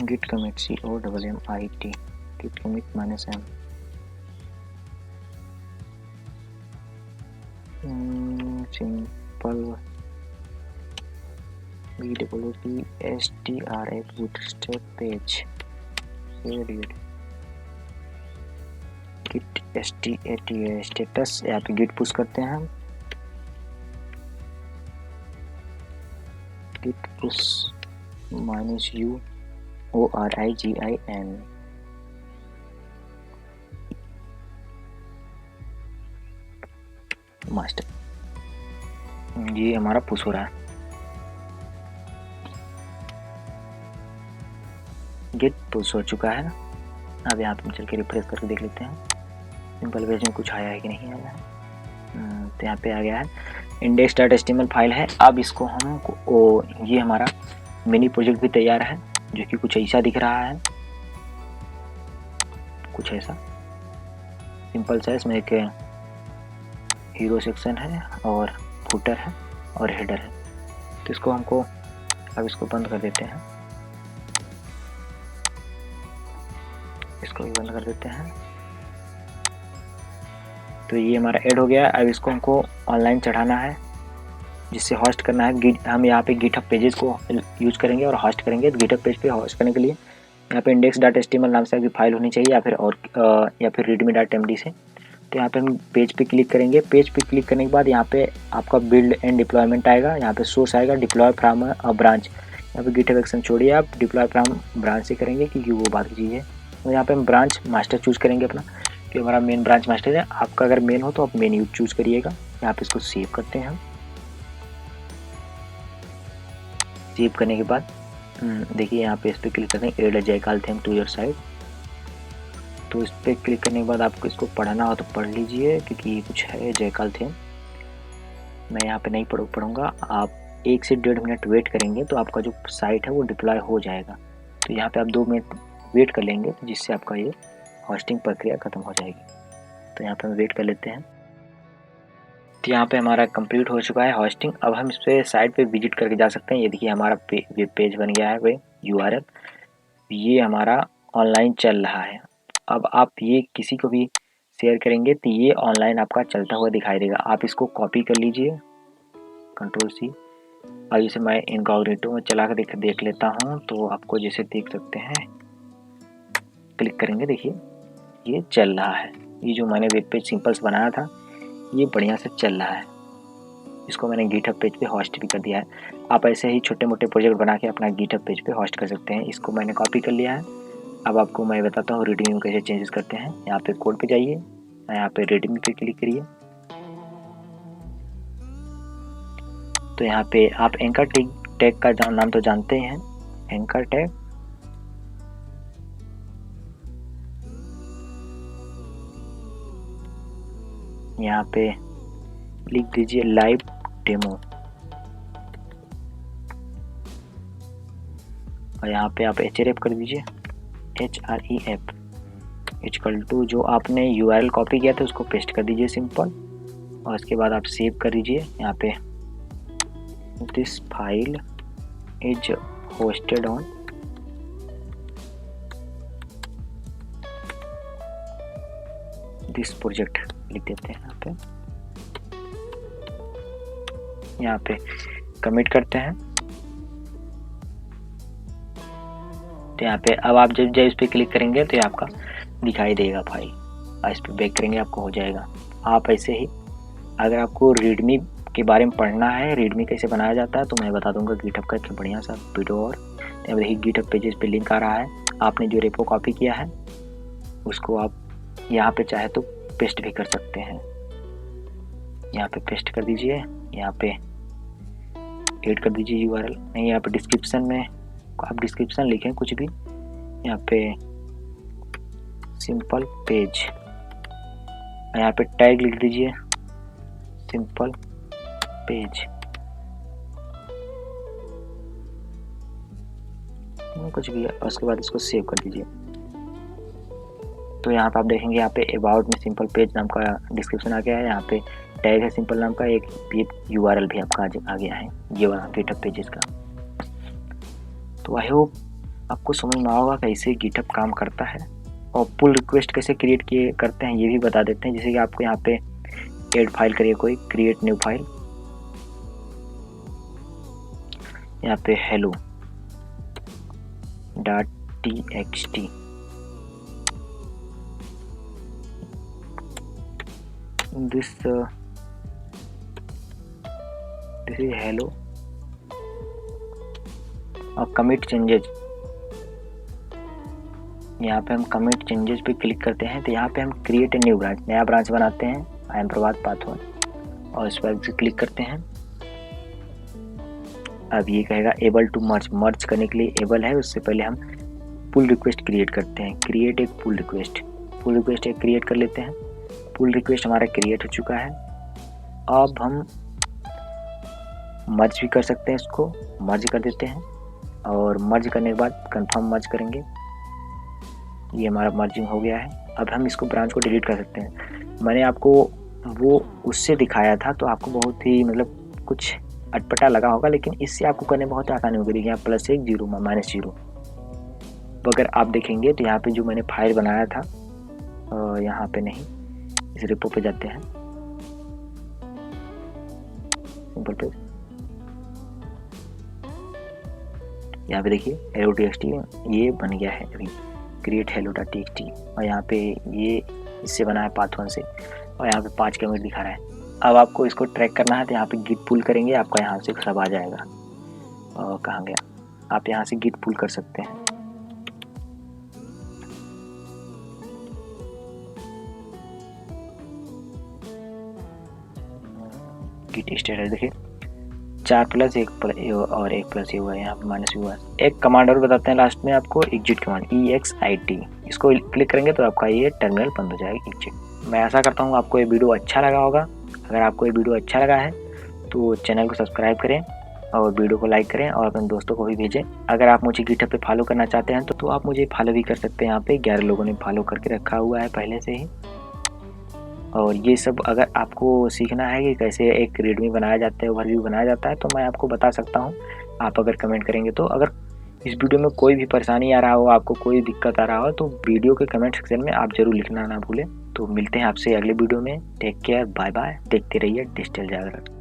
git commit commit git commit -m simple strf bootstrap page period git status। यहाँ पे git पुश करते हैं हम, git push -u origin master. ये हमारा पुश हो रहा है। गेट पुश हो चुका है। अब यहाँ पे चल के रिफ्रेश करके देख लेते हैं सिंपल पेज में कुछ आया है कि नहीं आया है। तो यहाँ पे आ गया है, index.html फाइल है। अब इसको हम ये हमारा मिनी प्रोजेक्ट भी तैयार है, जो कि कुछ ऐसा दिख रहा है, कुछ ऐसा सिंपल सा। इसमें एक हीरो सेक्शन है और फुटर है और हेडर है। तो इसको हमको अब इसको बंद कर देते हैं, इसको भी बंद कर देते हैं। तो ये हमारा ऐड हो गया। अब इसको हमको ऑनलाइन चढ़ाना है, जिससे होस्ट करना है हम यहाँ पे गिटहब पेजेस को यूज करेंगे और होस्ट करेंगे। तो गिटहब पेज पे होस्ट करने के लिए यहाँ पे index.html नाम से आपकी फाइल होनी चाहिए या फिर readme.md से। तो यहाँ पे हम पेज पे क्लिक करेंगे। पेज पे क्लिक करने के बाद यहाँ पे आपका बिल्ड एंड डिप्लॉयमेंट आएगा, यहाँ पे सोर्स आएगा डिप्लॉय फ्रॉम अ ब्रांच। यहाँ पे गिटहब एक्शन छोड़िए, आप डिप्लॉय फ्रॉम ब्रांच से करेंगे क्योंकि वो बात की चीज़ है। तो यहाँ पे हम ब्रांच मास्टर चूज़ करेंगे अपना, कि हमारा मेन ब्रांच मास्टर है। आपका अगर मेन हो तो आप मेन यूज चूज़ करिएगा। यहाँ पे इसको सेव करते हैं हम। सेव करने के बाद देखिए यहाँ पे इस पर क्लिक करते हैं, add a Jekyll theme to your site. तो इस पर क्लिक करने के बाद आपको इसको पढ़ना हो तो पढ़ लीजिए, क्योंकि ये कुछ है जयकाल थीम। मैं यहाँ पे नहीं पढ़ूँगा। आप 1 से 1.5 मिनट वेट करेंगे तो आपका जो साइट है वो डिप्लॉय हो जाएगा। तो यहाँ पे आप 2 मिनट वेट कर लेंगे, तो जिससे आपका ये होस्टिंग प्रक्रिया ख़त्म हो जाएगी। तो यहाँ पे हम वेट कर लेते हैं। तो यहाँ पे हमारा कंप्लीट हो चुका है होस्टिंग। अब हम इस पे साइट पे विजिट करके जा सकते हैं। ये देखिए हमारा वेब पेज बन गया है, वे URL ये हमारा ऑनलाइन चल रहा है। अब आप ये किसी को भी शेयर करेंगे तो ये ऑनलाइन आपका चलता हुआ दिखाई देगा। आप इसको कॉपी कर लीजिए, Ctrl+C। और इसे मैं इनकॉग्निटो में चला कर देख लेता हूँ, तो आपको जैसे देख सकते हैं, क्लिक करेंगे देखिए ये चल रहा है। ये जो मैंने वेब पेज सिंपल्स बनाया था ये बढ़िया से चल रहा है। इसको मैंने गिटहब पेज पे होस्ट भी कर दिया है। आप ऐसे ही छोटे मोटे प्रोजेक्ट बना के अपना गिटहब पेज पे होस्ट कर सकते हैं। इसको मैंने कॉपी कर लिया है। अब आपको मैं बताता हूँ रीडमी में कैसे चेंजेस करते हैं। यहाँ पे कोड पे जाइए, यहाँ पे रीडमी पे क्लिक करिए। तो यहाँ पे आप एंकर टैग का नाम तो जानते हैं, एंकर टैग। यहाँ पे लिख दीजिए लाइव डेमो, और यहाँ पे आप href कर दीजिए, href = जो आपने URL कॉपी किया था उसको पेस्ट कर दीजिए सिंपल। और उसके बाद आप सेव कर दीजिए। यहाँ पे this file is hosted on this project लिख देते हैं। यहाँ पे कमिट करते हैं। तो यहाँ पे अब आप जब इस पे क्लिक करेंगे तो ये आपका दिखाई देगा फाइल, और इस पे बैक करेंगे आपको हो जाएगा। आप ऐसे ही अगर आपको रीडमी के बारे में पढ़ना है, रीडमी कैसे बनाया जाता है, तो मैं बता दूंगा गिटहब का एक बढ़िया सा वीडियो। और देखिए गिटहब पेजेस पे लिंक आ रहा है। आपने जो रेपो कॉपी किया है उसको आप यहाँ पे चाहे तो पेस्ट भी कर सकते हैं। यहाँ पे पेस्ट कर दीजिए, यहाँ पे ऐड कर दीजिए URL। नहीं, यहाँ पे डिस्क्रिप्शन में आप डिस्क्रिप्शन लिखें कुछ भी। यहाँ पे सिंपल पेज, यहाँ पे टैग लिख दीजिए सिंपल पेज, कुछ भी। उसके बाद इसको सेव कर दीजिए। तो यहाँ पे आप देखेंगे यहाँ पे अबाउट में सिंपल पेज नाम का डिस्क्रिप्शन आ गया है। यहाँ पे टैग है सिंपल नाम का, एक URL भी आपका आ गया है ये वाला गिटहब पेजेस का। तो आई होप आपको समझ में आएगा कैसे गिटहब काम करता है। और पुल रिक्वेस्ट कैसे क्रिएट किए करते हैं ये भी बता देते हैं। जैसे कि आपको यहाँ पे ऐड फाइल करिए, कोई क्रिएट न्यू फाइल, यहाँ पे hello.txt this is hello और कमिट चेंजेस। यहाँ पे हम कमिट चेंजेस पे क्लिक करते हैं। तो यहाँ पे हम क्रिएट ए न्यू ब्रांच, नया ब्रांच बनाते हैं। आई एम प्रभात पाथवन, और इस पर क्लिक करते हैं। अब ये कहेगा एबल टू मर्ज करने के लिए एबल है। उससे पहले हम पुल रिक्वेस्ट क्रिएट करते हैं। क्रिएट एक पुल रिक्वेस्ट एक क्रिएट कर लेते हैं। पुल रिक्वेस्ट हमारा क्रिएट हो चुका है। अब हम मर्ज भी कर सकते हैं, इसको मर्ज कर देते हैं। और मर्ज करने के बाद कंफर्म मर्ज करेंगे। ये हमारा मर्जिंग हो गया है। अब हम इसको ब्रांच को डिलीट कर सकते हैं। मैंने आपको वो उससे दिखाया था तो आपको बहुत ही मतलब कुछ अटपटा लगा होगा, लेकिन इससे आपको करने बहुत आसानी होगी। देखिए यहाँ +1 0 -0। तो अगर आप देखेंगे तो यहाँ पे जो मैंने फाइल बनाया था, यहाँ पे नहीं, इस रिपो पे जाते हैं, सिंपल पे यहाँ पे देखिए hello.txt ये बन गया है अभी, क्रिएट hello.txt, और यहाँ पे ये इससे बना है पाथ 1 से, और यहाँ पे 5 कमेंट दिखा रहा है। अब आपको इसको ट्रैक करना है तो यहाँ पे गिट पुल करेंगे, आपका यहाँ से सब आ जाएगा। और कहाँ गया, आप यहाँ से गिट पुल कर सकते हैं। गिट स्टेटस देखिए 4+1 और 1+ ये हुआ है, यहाँ पे माइनस हुआ है। एक कमांड और बताते हैं लास्ट में आपको, एग्जिट कमांड EXIT, इसको क्लिक करेंगे तो आपका ये टर्मिनल बंद हो जाएगा, एग्जिट। मैं ऐसा करता हूँ आपको ये वीडियो अच्छा लगा होगा। अगर आपको ये वीडियो अच्छा लगा है तो चैनल को सब्सक्राइब करें और वीडियो को लाइक करें और अपने दोस्तों को भी भेजें। अगर आप मुझे गिटहब पे फॉलो करना चाहते हैं तो आप मुझे फॉलो भी कर सकते हैं। यहाँ पे 11 लोगों ने फॉलो करके रखा हुआ है पहले से ही। और ये सब अगर आपको सीखना है कि कैसे एक रीडमी बनाया जाता है, ओवरव्यू बनाया जाता है, तो मैं आपको बता सकता हूँ। आप अगर कमेंट करेंगे तो, अगर इस वीडियो में कोई भी परेशानी आ रहा हो, आपको कोई दिक्कत आ रहा हो, तो वीडियो के कमेंट सेक्शन में आप जरूर लिखना ना भूलें। तो मिलते हैं आपसे अगले वीडियो में। Take care, bye bye. देखते रहिए डिजिटल जागरण।